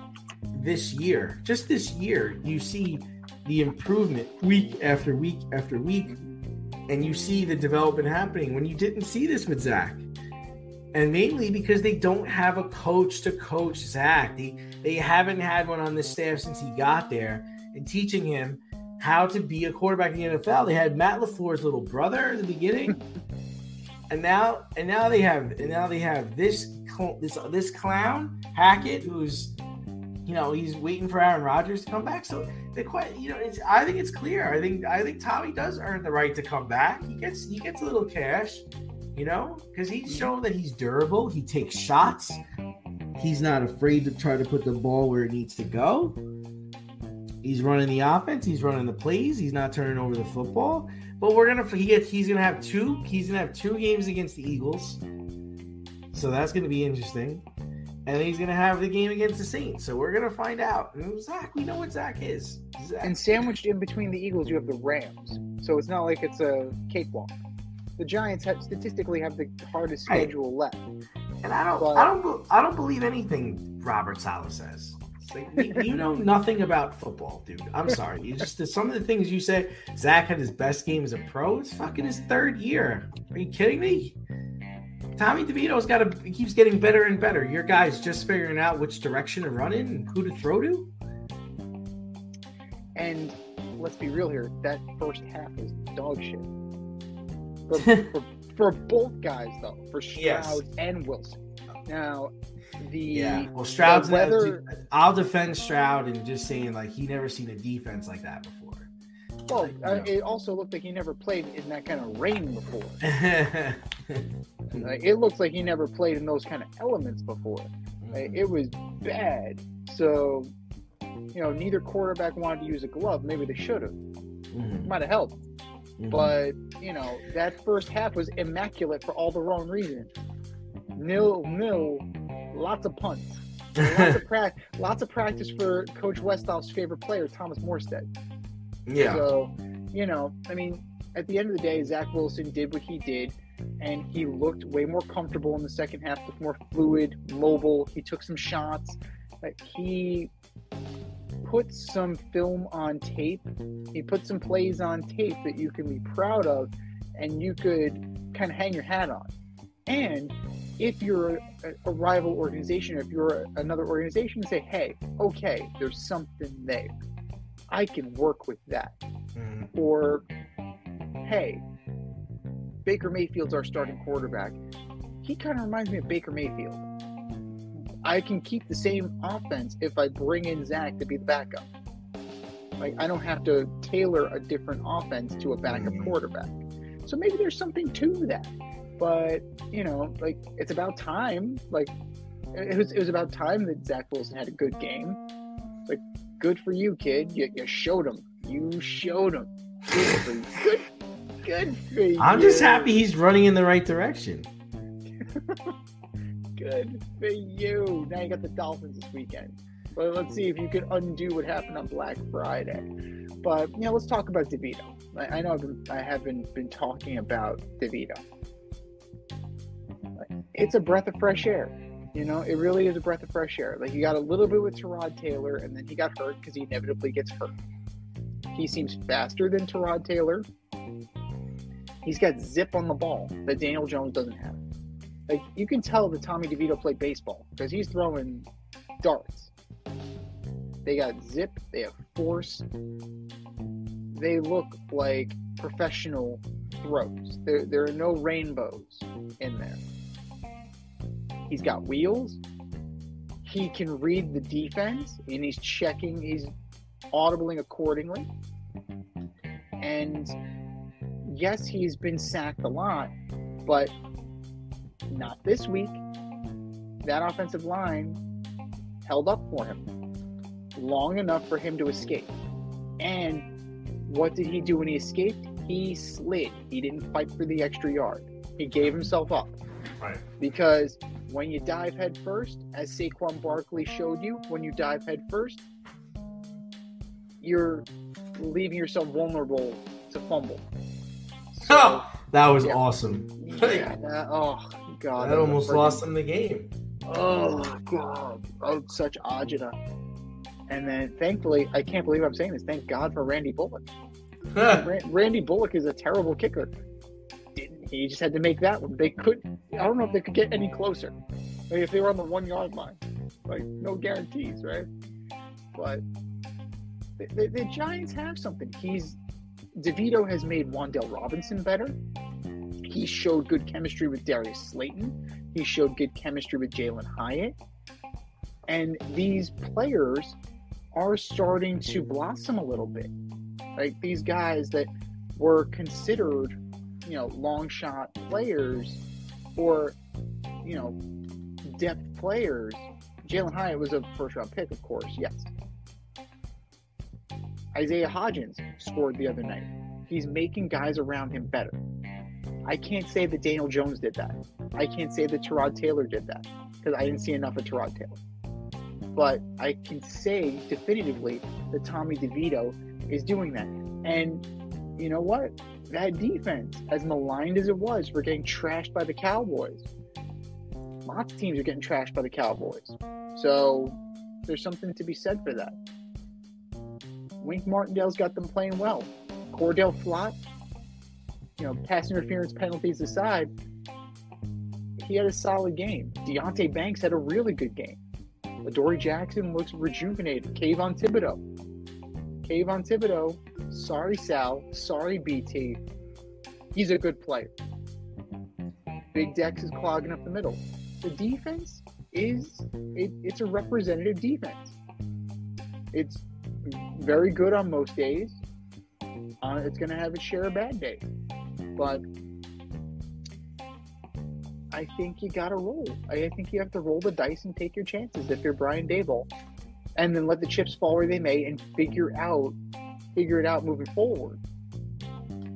this year. Just this year, you see the improvement week after week after week, and you see the development happening when you didn't see this with Zach. And mainly because they don't have a coach to coach Zach. They haven't had one on the staff since he got there and teaching him how to be a quarterback in the NFL. They had Matt LaFleur's little brother in the beginning. And now they have this clown Hackett, who's he's waiting for Aaron Rodgers to come back. So I think it's clear. I think Tommy does earn the right to come back. He gets a little cash. Because he's shown that he's durable. He takes shots. He's not afraid to try to put the ball where it needs to go. He's running the offense. He's running the plays. He's not turning over the football. But he's gonna have two games against the Eagles. So that's gonna be interesting. And then he's gonna have the game against the Saints. So we're gonna find out. And Zach, we know what Zach is. And sandwiched in between the Eagles, you have the Rams. So it's not like it's a cakewalk. The Giants statistically have the hardest schedule left. And I don't believe anything Robert Saleh says. It's like, you know nothing about football, dude. I'm sorry. You just some of the things you say. Zach had his best game as a pro. It's fucking his third year. Are you kidding me? Tommy DeVito's keeps getting better and better. Your guy's just figuring out which direction to run in and who to throw to. And let's be real here. That first half was dog shit. For both guys, though, for Stroud and Wilson. Now, Stroud's I'll defend Stroud and just saying like he never seen a defense like that before. Well, it also looked like he never played in that kind of rain before. It looks like he never played in those kind of elements before. It was bad. So, neither quarterback wanted to use a glove. Maybe they should have. Might have helped. But, that first half was immaculate for all the wrong reasons. 0-0, lots of punts. Lots of practice for Coach Westhoff's favorite player, Thomas Morstead. Yeah. So, at the end of the day, Zach Wilson did what he did, and he looked way more comfortable in the second half, looked more fluid, mobile. He took some shots. He put some film on tape. He put some plays on tape that you can be proud of and you could kind of hang your hat on. And if you're a rival organization, or if you're another organization, say, hey, okay, there's something there. I can work with that. Or, hey, Baker Mayfield's our starting quarterback. He kind of reminds me of Baker Mayfield. I can keep the same offense if I bring in Zach to be the backup. I don't have to tailor a different offense to a backup quarterback. So maybe there's something to that. But, it's about time. It was about time that Zach Wilson had a good game. Good for you, kid. You showed him. You showed him. Good for you. I'm just happy he's running in the right direction. Good for you. Now you got the Dolphins this weekend. But let's see if you can undo what happened on Black Friday. But, let's talk about DeVito. I know I haven't been talking about DeVito. It's a breath of fresh air. It really is a breath of fresh air. He got a little bit with Tyrod Taylor, and then he got hurt because he inevitably gets hurt. He seems faster than Tyrod Taylor. He's got zip on the ball that Daniel Jones doesn't have. Like, you can tell that Tommy DeVito played baseball because he's throwing darts. They got zip. They have force. They look like professional throws. There are no rainbows in there. He's got wheels. He can read the defense, and he's checking. He's audibling accordingly. And yes, he's been sacked a lot, but not this week. That offensive line held up for him long enough for him to escape. And what did he do when he escaped? He slid. He didn't fight for the extra yard. He gave himself up. Right. Because when you dive head first, as Saquon Barkley showed you, when you dive head first, you're leaving yourself vulnerable to fumble. So, that was awesome. Yeah, oh, God. That almost lost him the game. Oh, God. Oh, such agita. And then, thankfully, I can't believe I'm saying this, thank God for Randy Bullock. Randy Bullock is a terrible kicker. He just had to make that one. They couldn't. I don't know if they could get any closer. Like, if they were on the 1 yard line, like, no guarantees, right? But the Giants have something. DeVito has made Wan'Dale Robinson better. He showed good chemistry with Darius Slayton. He showed good chemistry with Jalen Hyatt. And these players are starting to blossom a little bit. Like, these guys that were considered, long shot players or, depth players. Jalen Hyatt was a first round pick, of course, yes. Isaiah Hodgins scored the other night. He's making guys around him better. I can't say that Daniel Jones did that. I can't say that Tyrod Taylor did that because I didn't see enough of Tyrod Taylor. But I can say definitively that Tommy DeVito is doing that. And you know what? That defense, as maligned as it was for getting trashed by the Cowboys, lots of teams are getting trashed by the Cowboys. So there's something to be said for that. Wink Martindale's got them playing well. Cordell Flott, pass interference penalties aside, he had a solid game. Deontay Banks had a really good game. Adoree Jackson looks rejuvenated. Kayvon Thibodeau, sorry Sal, sorry BT. He's a good player. Big Dex is clogging up the middle. The defense it's a representative defense. It's very good on most days. It's going to have its share of bad days. But I think you got to roll. I think you have to roll the dice and take your chances if you're Brian Daboll. And then let the chips fall where they may and figure it out moving forward.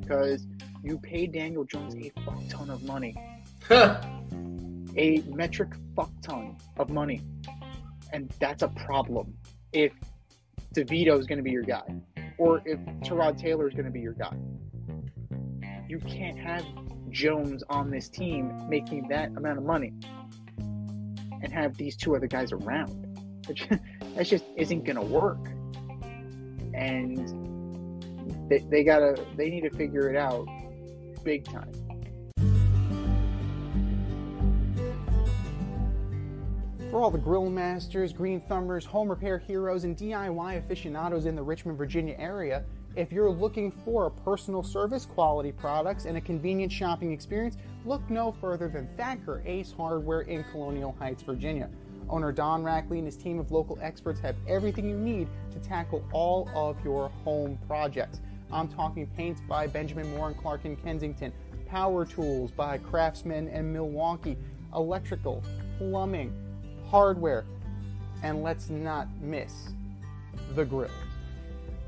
Because you paid Daniel Jones a fuck ton of money. A metric fuck ton of money. And that's a problem if DeVito is going to be your guy. Or if Tyrod Taylor is going to be your guy. You can't have Jones on this team making that amount of money and have these two other guys around. That just isn't going to work. And they need to figure it out big time. For all the grill masters, green thumbers, home repair heroes, and DIY aficionados in the Richmond, Virginia area, if you're looking for a personal service, quality products, and a convenient shopping experience, look no further than Thacker Ace Hardware in Colonial Heights, Virginia. Owner Don Rackley and his team of local experts have everything you need to tackle all of your home projects. I'm talking paints by Benjamin Moore and Clark in Kensington, power tools by Craftsman and Milwaukee, electrical, plumbing, hardware, and let's not miss the grills.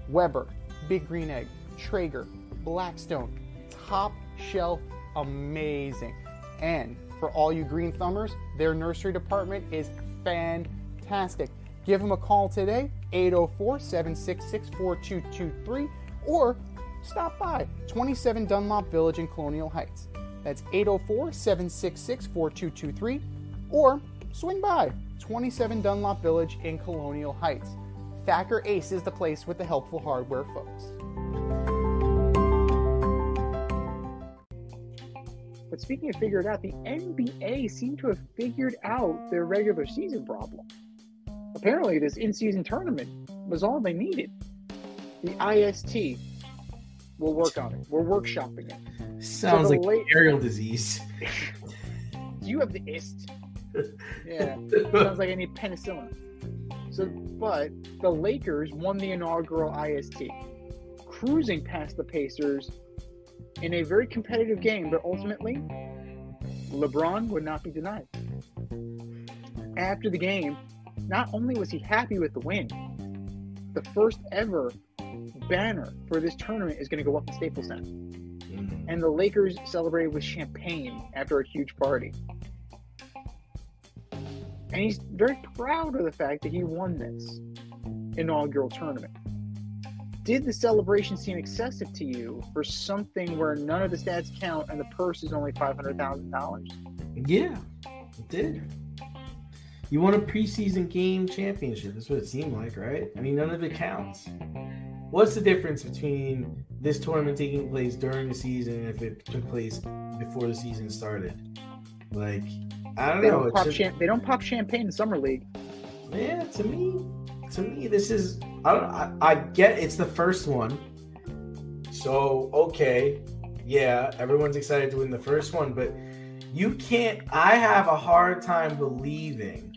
Weber, Big Green Egg, Traeger, Blackstone, top shelf, amazing. And for all you green thumbers, their nursery department is fantastic. Give them a call today, 804-766-4223, or stop by 27 Dunlop Village in Colonial Heights. That's 804-766-4223, or swing by 27 Dunlop Village in Colonial Heights. Thacker Ace is the place with the helpful hardware, folks. But speaking of figured out, the NBA seemed to have figured out their regular season problem. Apparently, this in-season tournament was all they needed. The IST, we'll work on it. We're workshopping it. Sounds like aerial disease. You have the IST. Yeah, sounds like I need penicillin. But the Lakers won the inaugural IST, cruising past the Pacers in a very competitive game, but ultimately, LeBron would not be denied. After the game, not only was he happy with the win, the first ever banner for this tournament is going to go up in Staples Center. And the Lakers celebrated with champagne after a huge party. And he's very proud of the fact that he won this inaugural tournament. Did the celebration seem excessive to you for something where none of the stats count and the purse is only $500,000? Yeah, it did. You won a preseason game championship. That's what it seemed like, right? I mean, none of it counts. What's the difference between this tournament taking place during the season and if it took place before the season started? Like, I don't know. They don't pop champagne in Summer League. Yeah, to me, this is. I get it's the first one, so okay, yeah, everyone's excited to win the first one, but you can't. I have a hard time believing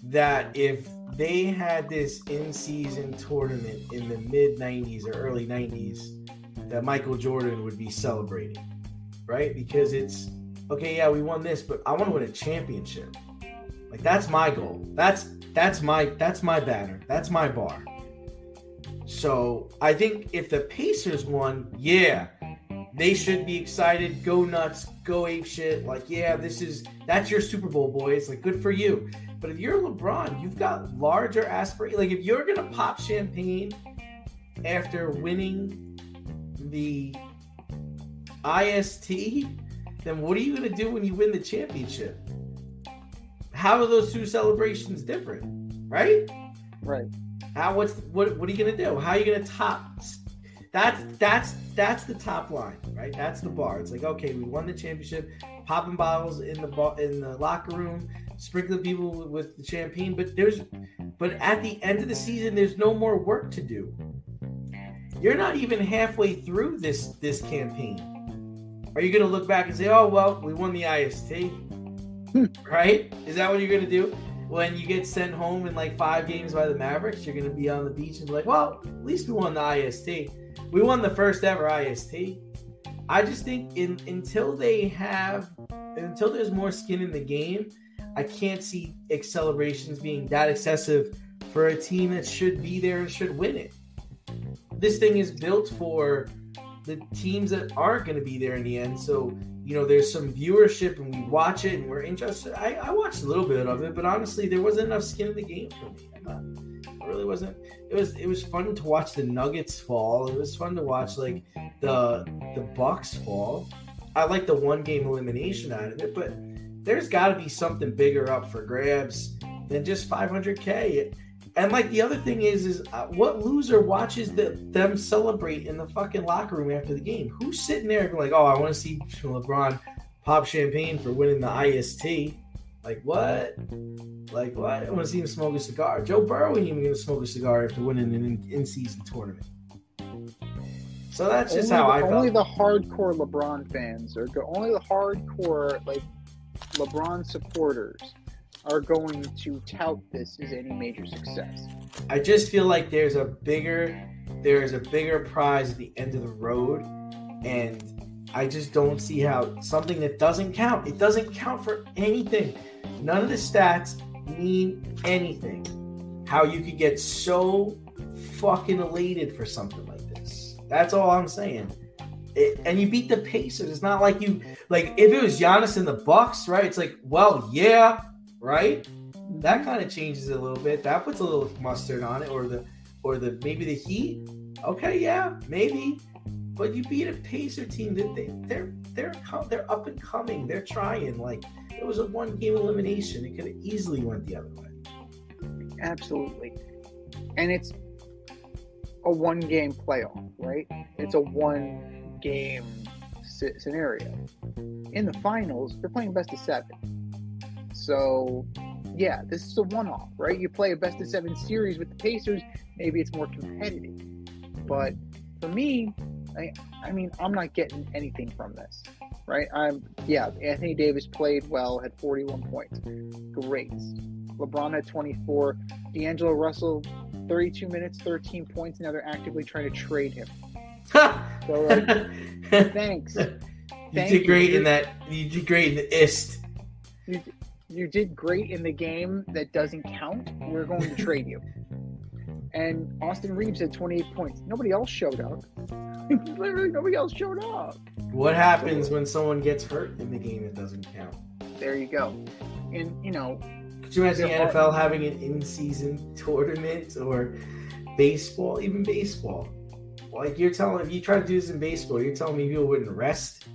that if they had this in-season tournament in the mid-90s or early 90s, that Michael Jordan would be celebrating, right? Because it's okay, yeah, we won this, but I want to win a championship. Like, that's my goal. That's my banner. That's my bar. So I think if the Pacers won, yeah, they should be excited. Go nuts. Go ape shit. Like, yeah, that's your Super Bowl, boys. Like, good for you. But if you're LeBron, you've got larger aspirations. Like, if you're gonna pop champagne after winning the IST, then what are you gonna do when you win the championship? How are those two celebrations different, right? Right. What are you gonna do? How are you gonna top? That's the top line, right? That's the bar. It's like, okay, we won the championship, popping bottles in the locker room, sprinkling people with the champagne. But at the end of the season, there's no more work to do. You're not even halfway through this campaign. Are you gonna look back and say, oh well, we won the IST? Right? Is that what you're going to do? When you get sent home in like 5 games by the Mavericks, you're going to be on the beach and be like, well, at least we won the IST. We won the first ever IST. I just think until there's more skin in the game, I can't see celebrations being that excessive for a team that should be there and should win it. This thing is built for the teams that aren't going to be there in the end. So, there's some viewership and we watch it and we're interested. I watched a little bit of it, but honestly, there wasn't enough skin in the game for me. It really wasn't. It was fun to watch the Nuggets fall. It was fun to watch like the Bucks fall. I like the 1-game elimination out of it, but there's got to be something bigger up for grabs than just $500K. And like the other thing is what loser watches them celebrate in the fucking locker room after the game? Who's sitting there going like, oh, I want to see LeBron pop champagne for winning the IST? Like what? Like what? I want to see him smoke a cigar. Joe Burrow ain't even going to smoke a cigar after winning an in-season tournament. So that's just how I felt. Only the hardcore LeBron fans only the hardcore like LeBron supporters are going to tout this as any major success. I just feel like there is a bigger prize at the end of the road, and I just don't see how something that doesn't count. It doesn't count for anything. None of the stats mean anything. How you could get so fucking elated for something like this. That's all I'm saying. And you beat the Pacers. It's not like if it was Giannis and the Bucks, right? It's like, well, yeah. Right? That kind of changes it a little bit. That puts a little mustard on it, or the maybe the Heat. Okay, yeah, maybe. But you beat a Pacer team that they're up and coming. They're trying. Like, it was a 1-game elimination. It could have easily went the other way. Absolutely. And it's a one-game playoff, right? It's a one-game scenario. In the finals, they're playing best of 7. So, yeah, this is a one-off, right? You play a best of 7 series with the Pacers, maybe it's more competitive. But for me, I mean, I'm not getting anything from this, right? Anthony Davis played well, had 41 points. Great. LeBron had 24. D'Angelo Russell, 32 minutes, 13 points. Now they're actively trying to trade him. So, like, thanks. You did great in that. You did great in the IST. You did great in the game that doesn't count. We're going to trade you. And Austin Reeves had 28 points. Nobody else showed up. Literally, nobody else showed up. What happens when someone gets hurt in the game that doesn't count? There you go. And, you know, could you imagine the NFL having an in-season tournament or baseball, even baseball? Like, you're telling, if you try to do this in baseball, you're telling me people wouldn't rest?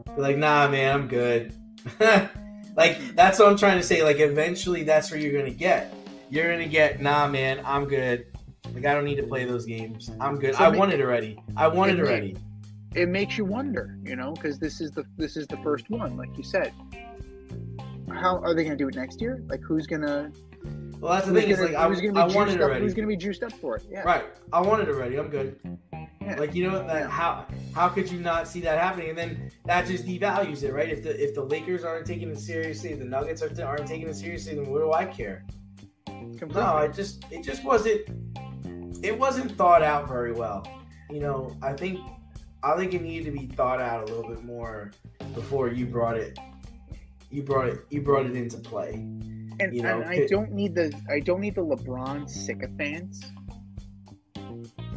You're like, nah, man, I'm good. Like, that's what I'm trying to say. Like, eventually that's where you're going to get. You're going to get, nah, man, I'm good. Like, I don't need to play those games. I'm good. I won it already. It makes you wonder, you know, because this is the first one, like you said. How are they going to do it next year? Like, who's going to... Well, that's the thing. Is like, I want it already. Who's going to be juiced up for it? Yeah. Right. I want it already. I'm good. Yeah. Like, you know, how could you not see that happening? And then that just devalues it, right? If the Lakers aren't taking it seriously, if the Nuggets aren't taking it seriously, then what do I care? Completely. No, it just wasn't. It wasn't thought out very well. You know, I think it needed to be thought out a little bit more before you brought it. You brought it into play. And, you know, and I don't need the LeBron sycophants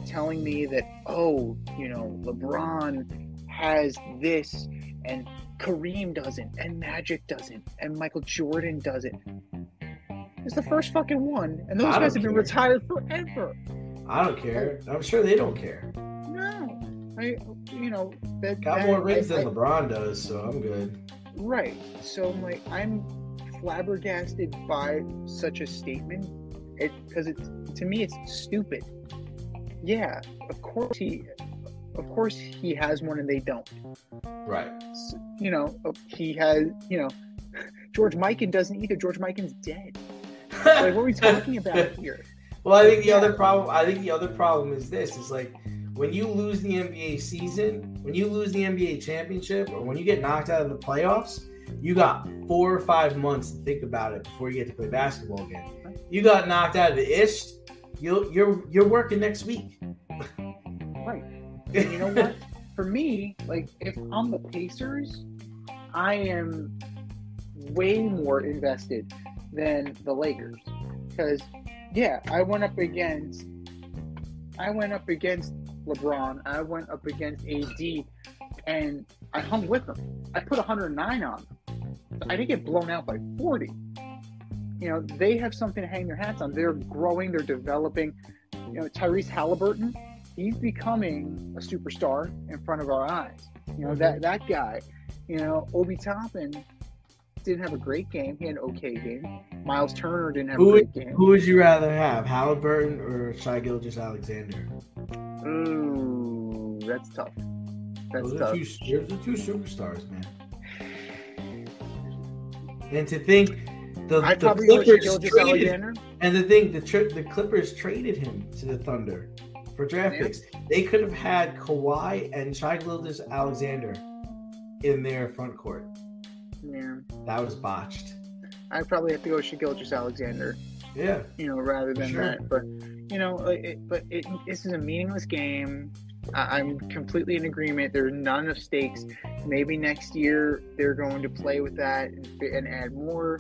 telling me that, oh, you know, LeBron has this and Kareem doesn't and Magic doesn't and Michael Jordan doesn't. It's the first fucking one, and those guys have been retired forever. I don't care. I'm sure they don't care. No, got more rings than LeBron does, so I'm good. Right. So I'm flabbergasted by such a statement, because to me it's stupid. Yeah, of course he has one and they don't. Right. So, you know, he has. You know, George Mikan doesn't either. George Mikan's dead. Like, what are we talking about here? Well, I think the other problem is this: is like when you lose the NBA season, when you lose the NBA championship, or when you get knocked out of the playoffs, you got 4 or 5 months to think about it before you get to play basketball again. You got knocked out of the IST, you're working next week. Right. And you know what? For me, like, if I'm the Pacers, I am way more invested than the Lakers, because I went up against LeBron, I went up against AD, and I hung with them. I put 109 on them. I didn't get blown out by 40. You know, they have something to hang their hats on. They're growing, they're developing. You know, Tyrese Halliburton, he's becoming a superstar in front of our eyes. You know, that guy. You know, Obi Toppin didn't have a great game. He had an okay game. Miles Turner didn't have a great game. Who would you rather have, Halliburton or Shai Gilgeous-Alexander? Ooh, that's tough. Those are the two superstars, man. And to think the Clippers traded, and the Clippers traded him to the Thunder for draft picks. They could have had Kawhi and Shai Gilgeous-Alexander in their front court. Yeah, that was botched. I'd probably have to go Shai Gilgeous-Alexander. Yeah, you know, rather than that. But you know, this is a meaningless game. I'm completely in agreement. There's not enough stakes. Maybe next year they're going to play with that and add more.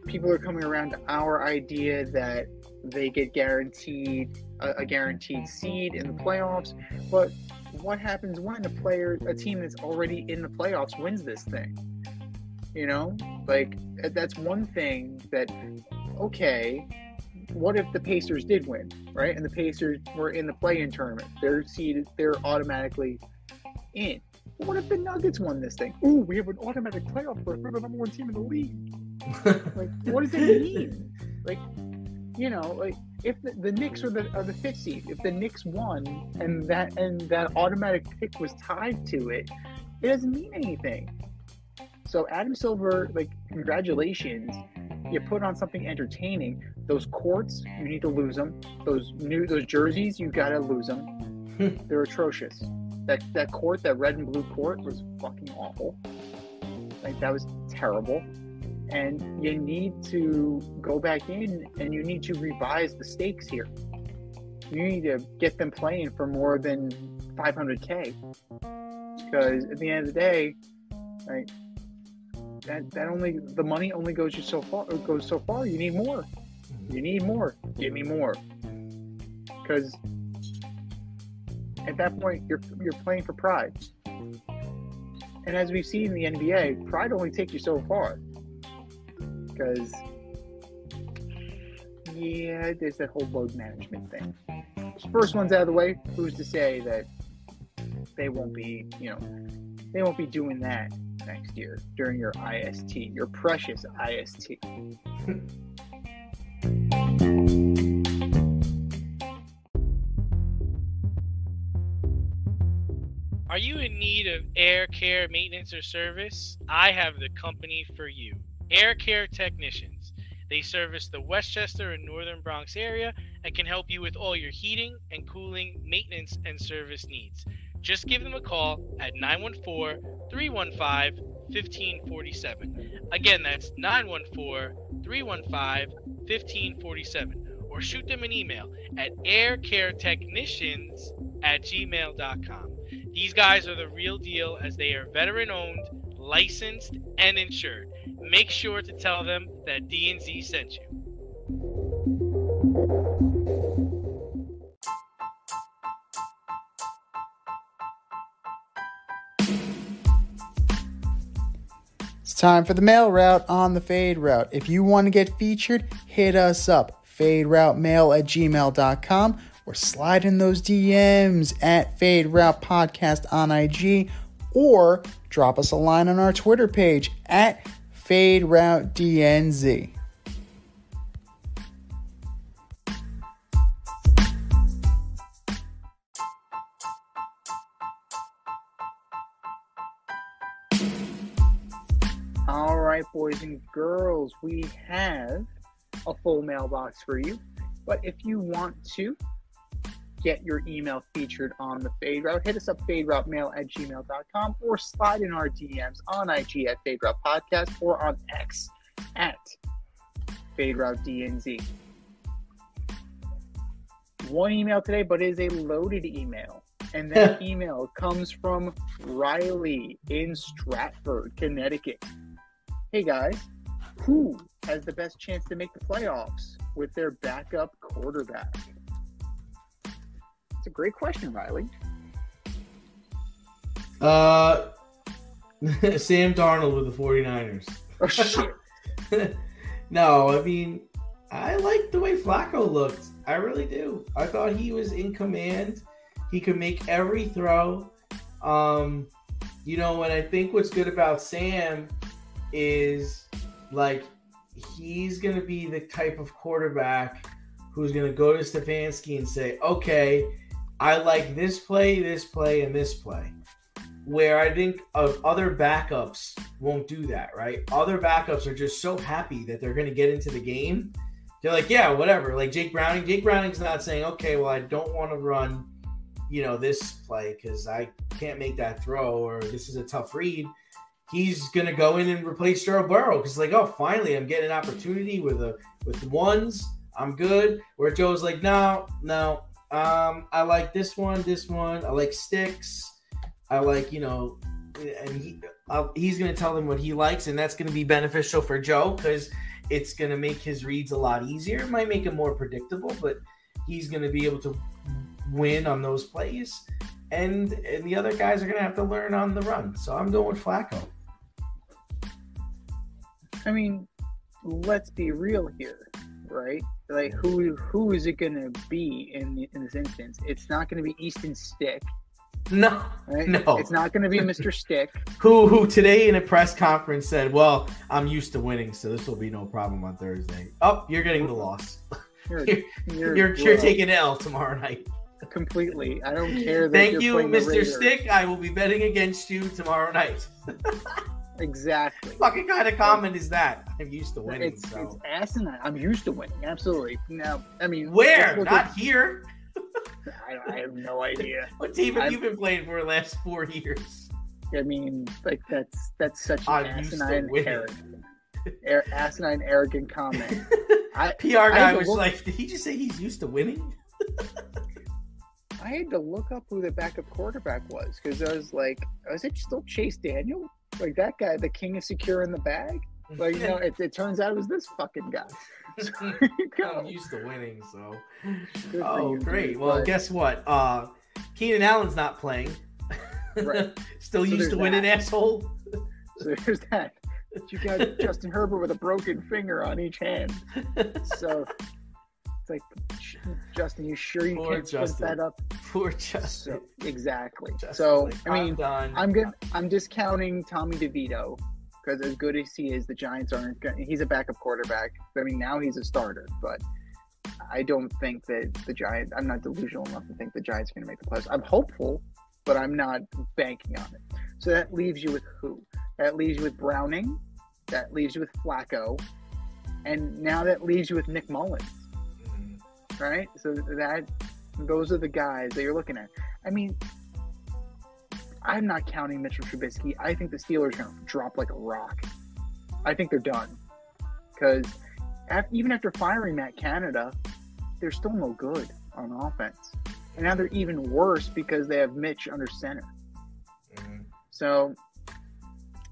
People are coming around to our idea that they get guaranteed a guaranteed seed in the playoffs. But what happens when a team that's already in the playoffs wins this thing? You know, like, that's one thing that, okay, what if the Pacers did win, right? And the Pacers were in the play-in tournament. They're seeded. They're automatically in. What if the Nuggets won this thing? Ooh, we have an automatic playoff berth. We're the number one team in the league. Like, what does it mean? Like, you know, like if the Knicks are the fifth seed, if the Knicks won and that automatic pick was tied to it, it doesn't mean anything. So Adam Silver, like, congratulations. You put on something entertaining. Those courts, you need to lose them. Those jerseys, you gotta lose them. They're atrocious. That court, that red and blue court, was fucking awful. Like, that was terrible. And you need to go back in and you need to revise the stakes here. You need to get them playing for more than $500K. Because at the end of the day, right, the money only goes so far. You need more. You need more. Give me more. Because at that point, you're playing for pride. And as we've seen in the NBA, pride only takes you so far. Because, yeah, there's that whole load management thing. First one's out of the way. Who's to say that they won't be doing that next year during your IST, your precious IST. Are you in need of air care maintenance or service? I have the company for you. Air Care Technicians. They service the Westchester and Northern Bronx area and can help you with all your heating and cooling, maintenance, and service needs. Just give them a call at 914-315-1547. Again, that's 914-315-1547. Or shoot them an email at aircaretechnicians@gmail.com. These guys are the real deal, as they are veteran-owned, licensed, and insured. Make sure to tell them that D&Z sent you. It's time for the mail route on the Fade Route. If you want to get featured, hit us up, faderoutemail@gmail.com, or slide in those DMs at Fade Route Podcast on IG, or drop us a line on our Twitter page at Fade Route DNZ. All right, boys and girls, we have a full mailbox for you. But if you want to get your email featured on the Fade Route, hit us up, faderoutemail@gmail.com, or slide in our DMs on IG at Fade Route Podcast, or on X at Fade Route DNZ. One email today, but it is a loaded email. And that email comes from Riley in Stratford, Connecticut. Hey guys, who has the best chance to make the playoffs with their backup quarterback? It's a great question, Riley. Sam Darnold with the 49ers. Oh, shit. No, I mean, I like the way Flacco looked. I really do. I thought he was in command. He could make every throw. And I think what's good about Sam is, like, he's going to be the type of quarterback who's going to go to Stefanski and say, okay, I like this play, and this play. Where I think of other backups won't do that, right? Other backups are just so happy that they're going to get into the game. They're like, yeah, whatever. Like Jake Browning. Jake Browning's not saying, okay, well, I don't want to run, this play because I can't make that throw, or this is a tough read. He's going to go in and replace Joe Burrow because, like, oh, finally I'm getting an opportunity with the ones. I'm good. Where Joe's like, no. I like this one. I like sticks. I like, and he's going to tell them what he likes, and that's going to be beneficial for Joe because it's going to make his reads a lot easier. It might make him more predictable, but he's going to be able to win on those plays, and the other guys are going to have to learn on the run. So I'm going with Flacco. I mean, let's be real here, right? Like, who is it going to be in this instance? It's not going to be Easton Stick. No, right? No. It's not going to be Mr. Stick. Who today in a press conference said, well, I'm used to winning, so this will be no problem on Thursday. Oh, you're getting the loss. You're taking L tomorrow night. Completely. I don't care. That Thank you, Mr. Stick. I will be betting against you tomorrow night. Exactly. Fucking kind of comment is that? I'm used to winning. It's asinine. I'm used to winning. Absolutely. Now, I mean, where? Not here. I have no idea. What team have you been playing for the last 4 years? I mean, like that's such an asinine, arrogant comment. PR guy was like, did he just say he's used to winning? I had to look up who the backup quarterback was because I was like, is it still Chase Daniel? Like that guy, the king of secure in the bag? Like, you know, it turns out it was this fucking guy. So I'm used to winning, so. Good great. Dude, well, guess what? Keenan Allen's not playing. Right. Still used to winning, asshole. So there's that. You got Justin Herbert with a broken finger on each hand. So it's like, Justin, you sure you can't split that up? Poor Justin. So, exactly. Justin's so like, I mean, done. I'm discounting Tommy DeVito because as good as he is, the Giants aren't. He's a backup quarterback. I mean, now he's a starter, but I don't think that the Giants. I'm not delusional enough to think the Giants are going to make the playoffs. I'm hopeful, but I'm not banking on it. So that leaves you with who? That leaves you with Browning. That leaves you with Flacco, and now that leaves you with Nick Mullins. Right? So those are the guys that you're looking at. I mean, I'm not counting Mitchell Trubisky. I think the Steelers are going to drop like a rock. I think they're done. Because even after firing Matt Canada, they're still no good on offense. And now they're even worse because they have Mitch under center. Mm-hmm. So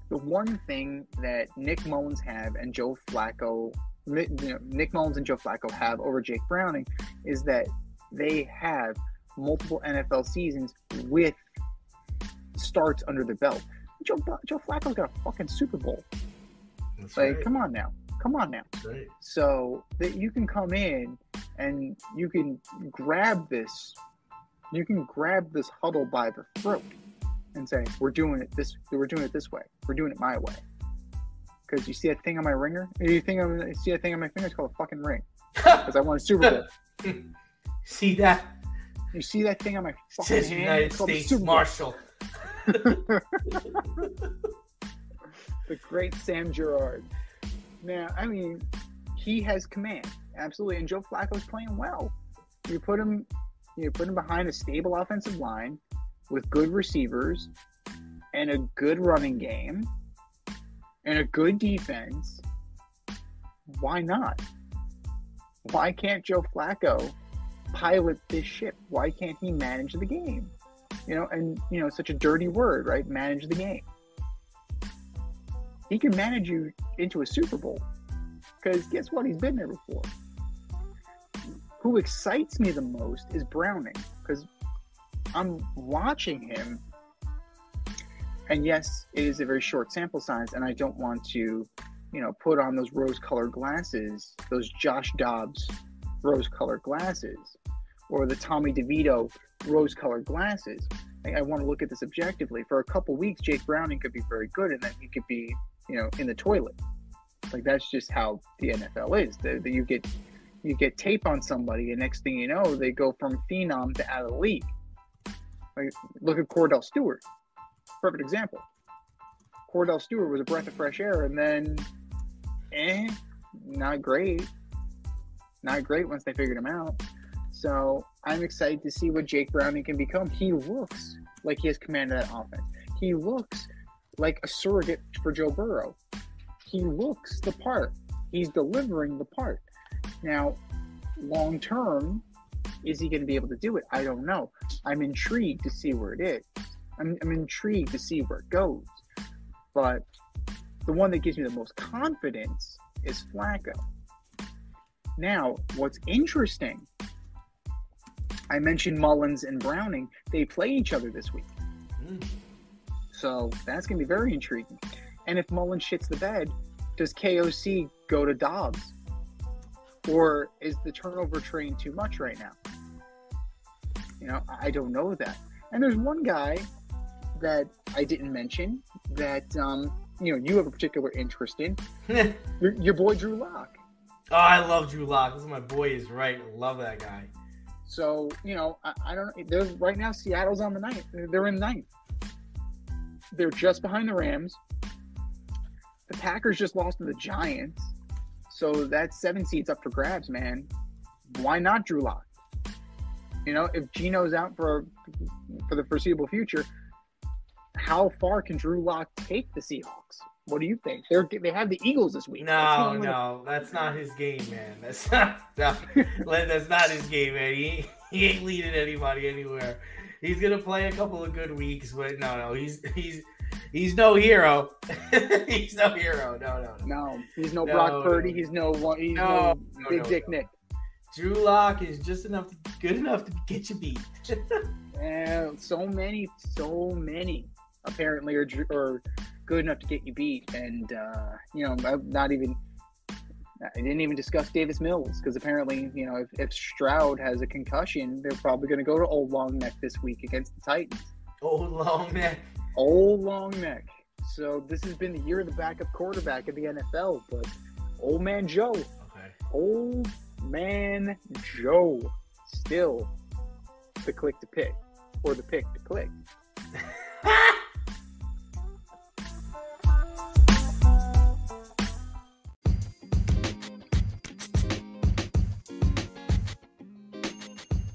the one thing that Nick Mullins have and Joe Flacco, Nick Mullins and Joe Flacco have over Jake Browning is that they have multiple NFL seasons with starts under the belt. Joe Flacco's got a fucking Super Bowl. That's like, right. Come on now. That's right. So that you can come in and you can grab this huddle by the throat and say, we're doing it this way. We're doing it my way. Because you see that thing on my ringer? You see that thing on my finger? It's called a fucking ring. Because I won a Super Bowl. See that? You see that thing on my fucking Says hand? United States Marshal. The great Sam Gerard. Now, I mean, he has command. Absolutely. And Joe Flacco's playing well. You put him behind a stable offensive line with good receivers and a good running game and a good defense. Why not? Why can't Joe Flacco pilot this ship? Why can't he manage the game? Such a dirty word, right? Manage the game. He can manage you into a Super Bowl because guess what? He's been there before. Who excites me the most is Browning because I'm watching him. And yes, it is a very short sample size, and I don't want to, put on those rose-colored glasses, those Josh Dobbs rose-colored glasses, or the Tommy DeVito rose-colored glasses. I want to look at this objectively. For a couple weeks, Jake Browning could be very good, and then he could be, in the toilet. Like that's just how the NFL is. You get tape on somebody, and next thing you know, they go from phenom to out of the league. Like, look at Cordell Stewart. Perfect example. Cordell Stewart was a breath of fresh air, and then, not great. Not great once they figured him out. So I'm excited to see what Jake Browning can become. He looks like he has command of that offense. He looks like a surrogate for Joe Burrow. He looks the part. He's delivering the part. Now, long term, is he going to be able to do it? I don't know. I'm intrigued to see where it is. I'm intrigued to see where it goes. But the one that gives me the most confidence is Flacco. Now, what's interesting, I mentioned Mullins and Browning. They play each other this week. So that's going to be very intriguing. And if Mullins shits the bed, does KOC go to Dobbs? Or is the turnover train too much right now? I don't know that. And there's one guy that I didn't mention that, you have a particular interest in. Your boy Drew Lock. Oh, I love Drew Lock. This is my boy is right. I love that guy. So, I don't know. There's right now, Seattle's on the ninth. They're in ninth. They're just behind the Rams. The Packers just lost to the Giants. So that's 7 seeds up for grabs, man. Why not Drew Lock? If Geno's out for the foreseeable future, how far can Drew Lock take the Seahawks? What do you think? They have the Eagles this week. No, that's not his game, man. That's not his game, man. He ain't leading anybody anywhere. He's gonna play a couple of good weeks, but no, he's no hero. He's no hero. No, he's no Brock Purdy. He's no Big Dick Nick. Drew Lock is just good enough to get you beat. So many apparently are good enough to get you beat, and I didn't even discuss Davis Mills because apparently, if Stroud has a concussion, they're probably going to go to Old Long Neck this week against the Titans. Old Long Neck. So this has been the year of the backup quarterback in the NFL, but Old Man Joe. Okay. Old Man Joe still the click to pick or the pick to click.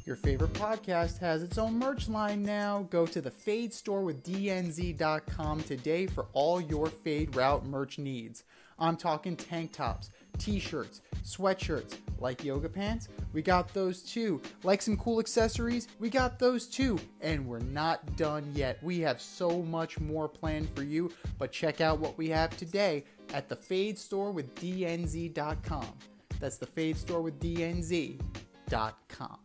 Your favorite podcast has its own merch line now. Go to the Fade Store with DNZ.com today for all your Fade Route merch needs. I'm talking tank tops, t-shirts, sweatshirts, like yoga pants, we got those too. Like some cool accessories, we got those too. And we're not done yet. We have so much more planned for you, but check out what we have today at the Fade Store with DNZ.com. That's the Fade Store with DNZ.com.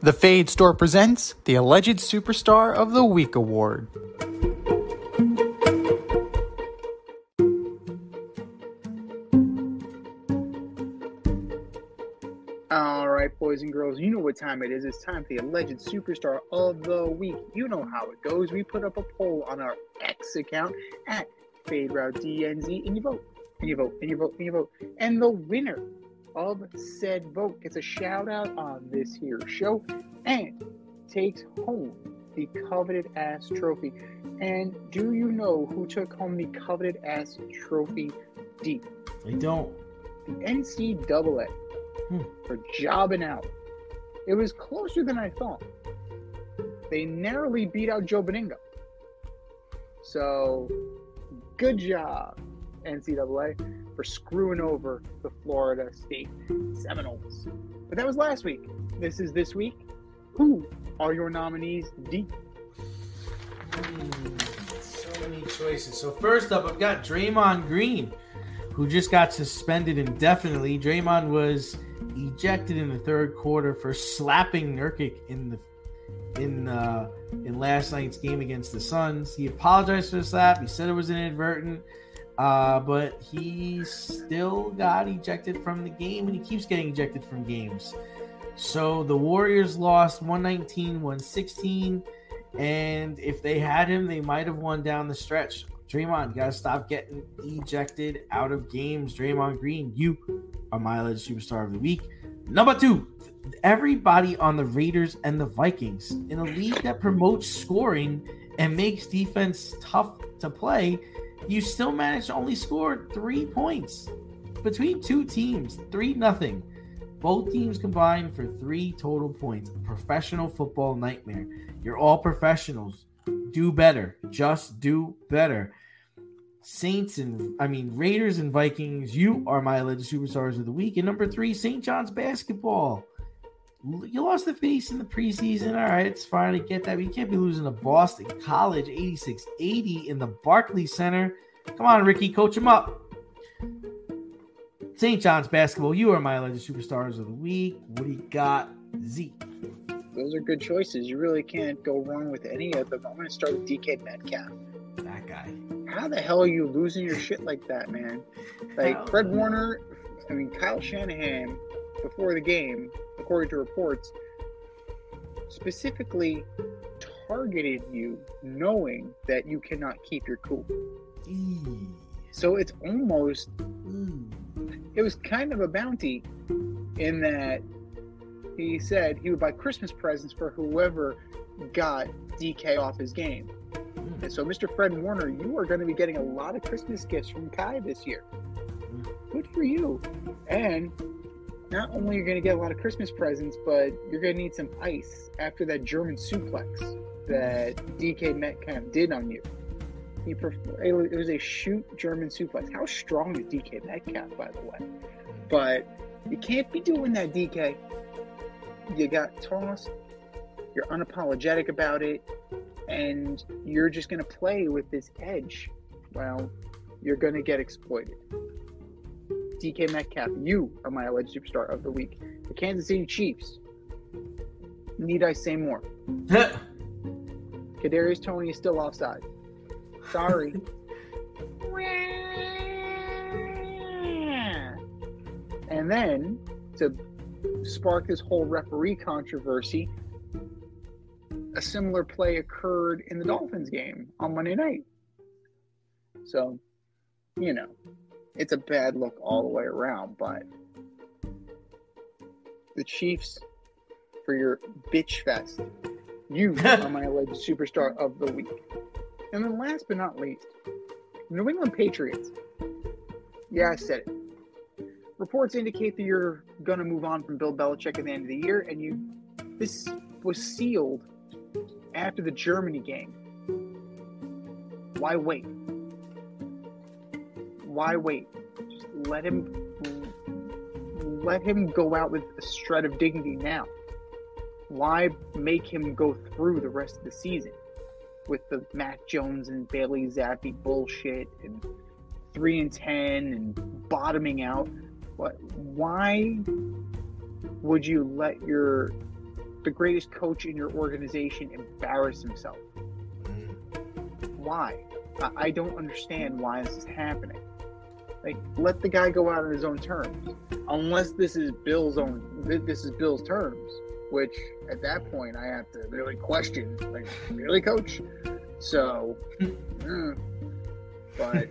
The Fade Store presents the Alleged Superstar of the Week Award. All right, boys and girls, you know what time it is. It's time for the Alleged Superstar of the Week. You know how it goes. We put up a poll on our X account at FadeRouteDNZ, and you vote, and you vote, and you vote, and you vote. And the winner of said vote gets a shout out on this here show and takes home the coveted ass trophy. And do you know who took home the coveted ass trophy, D? I don't. The NCAA for jobbing out. It was closer than I thought. They narrowly beat out Joe Beningo. So good job, NCAA, for screwing over the Florida State Seminoles. But that was last week. This is this week. Who are your nominees, D? So many choices. So first up, I've got Draymond Green, who just got suspended indefinitely. Draymond was ejected in the third quarter for slapping Nurkic in last night's game against the Suns. He apologized for the slap. He said it was inadvertent. But he still got ejected from the game, and he keeps getting ejected from games. So the Warriors lost 119-116, and if they had him, they might have won down the stretch. Draymond, you got to stop getting ejected out of games. Draymond Green, you are my Alleged Superstar of the Week. Number 2, everybody on the Raiders and the Vikings. In a league that promotes scoring and makes defense tough to play, you still managed to only score 3 points between two teams, 3-0. Both teams combined for 3 total points. A professional football nightmare. You're all professionals. Do better. Just do better. Raiders and Vikings, you are my Alleged Superstars of the Week. And number 3, St. John's basketball. You lost the face in the preseason. All right, it's fine. I get that. But you can't be losing to Boston College 86-80 in the Barclays Center. Come on, Ricky, coach him up. St. John's basketball, you are my Alleged Superstars of the Week. What do you got, Z? Those are good choices. You really can't go wrong with any of them. I'm going to start with DK Metcalf. That guy. How the hell are you losing your shit like that, man? Like, Fred Warner, Kyle Shanahan, before the game, according to reports, specifically targeted you knowing that you cannot keep your cool. So it's almost, it was kind of a bounty in that he said he would buy Christmas presents for whoever got DK off his game. And so, Mr. Fred Warner, you are going to be getting a lot of Christmas gifts from Kai this year. Good for you. And not only are you going to get a lot of Christmas presents, but you're going to need some ice after that German suplex that DK Metcalf did on you. It was a shoot German suplex. How strong is DK Metcalf, by the way? But you can't be doing that, DK. You got tossed. You're unapologetic about it. And you're just going to play with this edge. Well, you're going to get exploited. DK Metcalf, you are my alleged superstar of the week. The Kansas City Chiefs. Need I say more? Kadarius Toney is still offside. Sorry. And then, to spark this whole referee controversy, a similar play occurred in the Dolphins game on Monday night. So, you know, it's a bad look all the way around, but the Chiefs, for your bitch fest, you are my alleged superstar of the week. And then last but not least, New England Patriots. Yeah, I said it. Reports indicate that you're going to move on from Bill Belichick at the end of the year, and this was sealed after the Germany game. Why wait? Why wait? Just let him go out with a shred of dignity now. Why make him go through the rest of the season with the Mac Jones and Bailey Zappi bullshit and 3-10 and bottoming out? Why would you let the greatest coach in your organization embarrass himself? Why? I don't understand why this is happening. Like, let the guy go out on his own terms, unless this is Bill's terms, which at that point I have to really question. Like, really, coach? So, but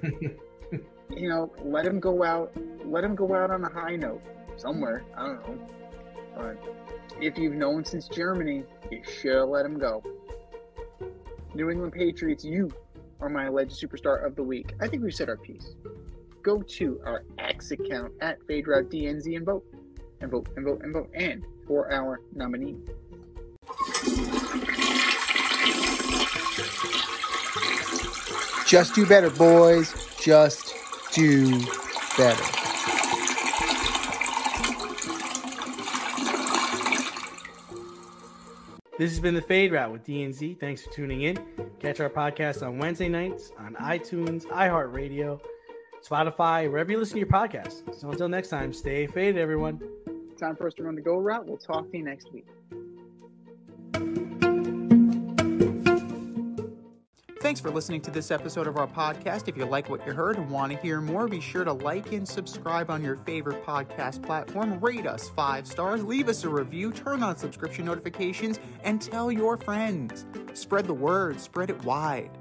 you know, let him go out on a high note somewhere. I don't know, but if you've known since Germany, you should have let him go. New England Patriots, you are my alleged superstar of the week. I think we've said our piece. Go to our X account at FadeRouteDNZ and vote. And vote, and vote, and vote. And for our nominee. Just do better, boys. Just do better. This has been the Fade Route with DNZ. Thanks for tuning in. Catch our podcast on Wednesday nights on iTunes, iHeartRadio, Spotify, wherever you listen to your podcasts. So until next time, stay faded, everyone. Time for us to run the go route. We'll talk to you next week. Thanks for listening to this episode of our podcast. If you like what you heard and want to hear more, be sure to like and subscribe on your favorite podcast platform. Rate us 5 stars, leave us a review, turn on subscription notifications, and tell your friends. Spread the word, spread it wide.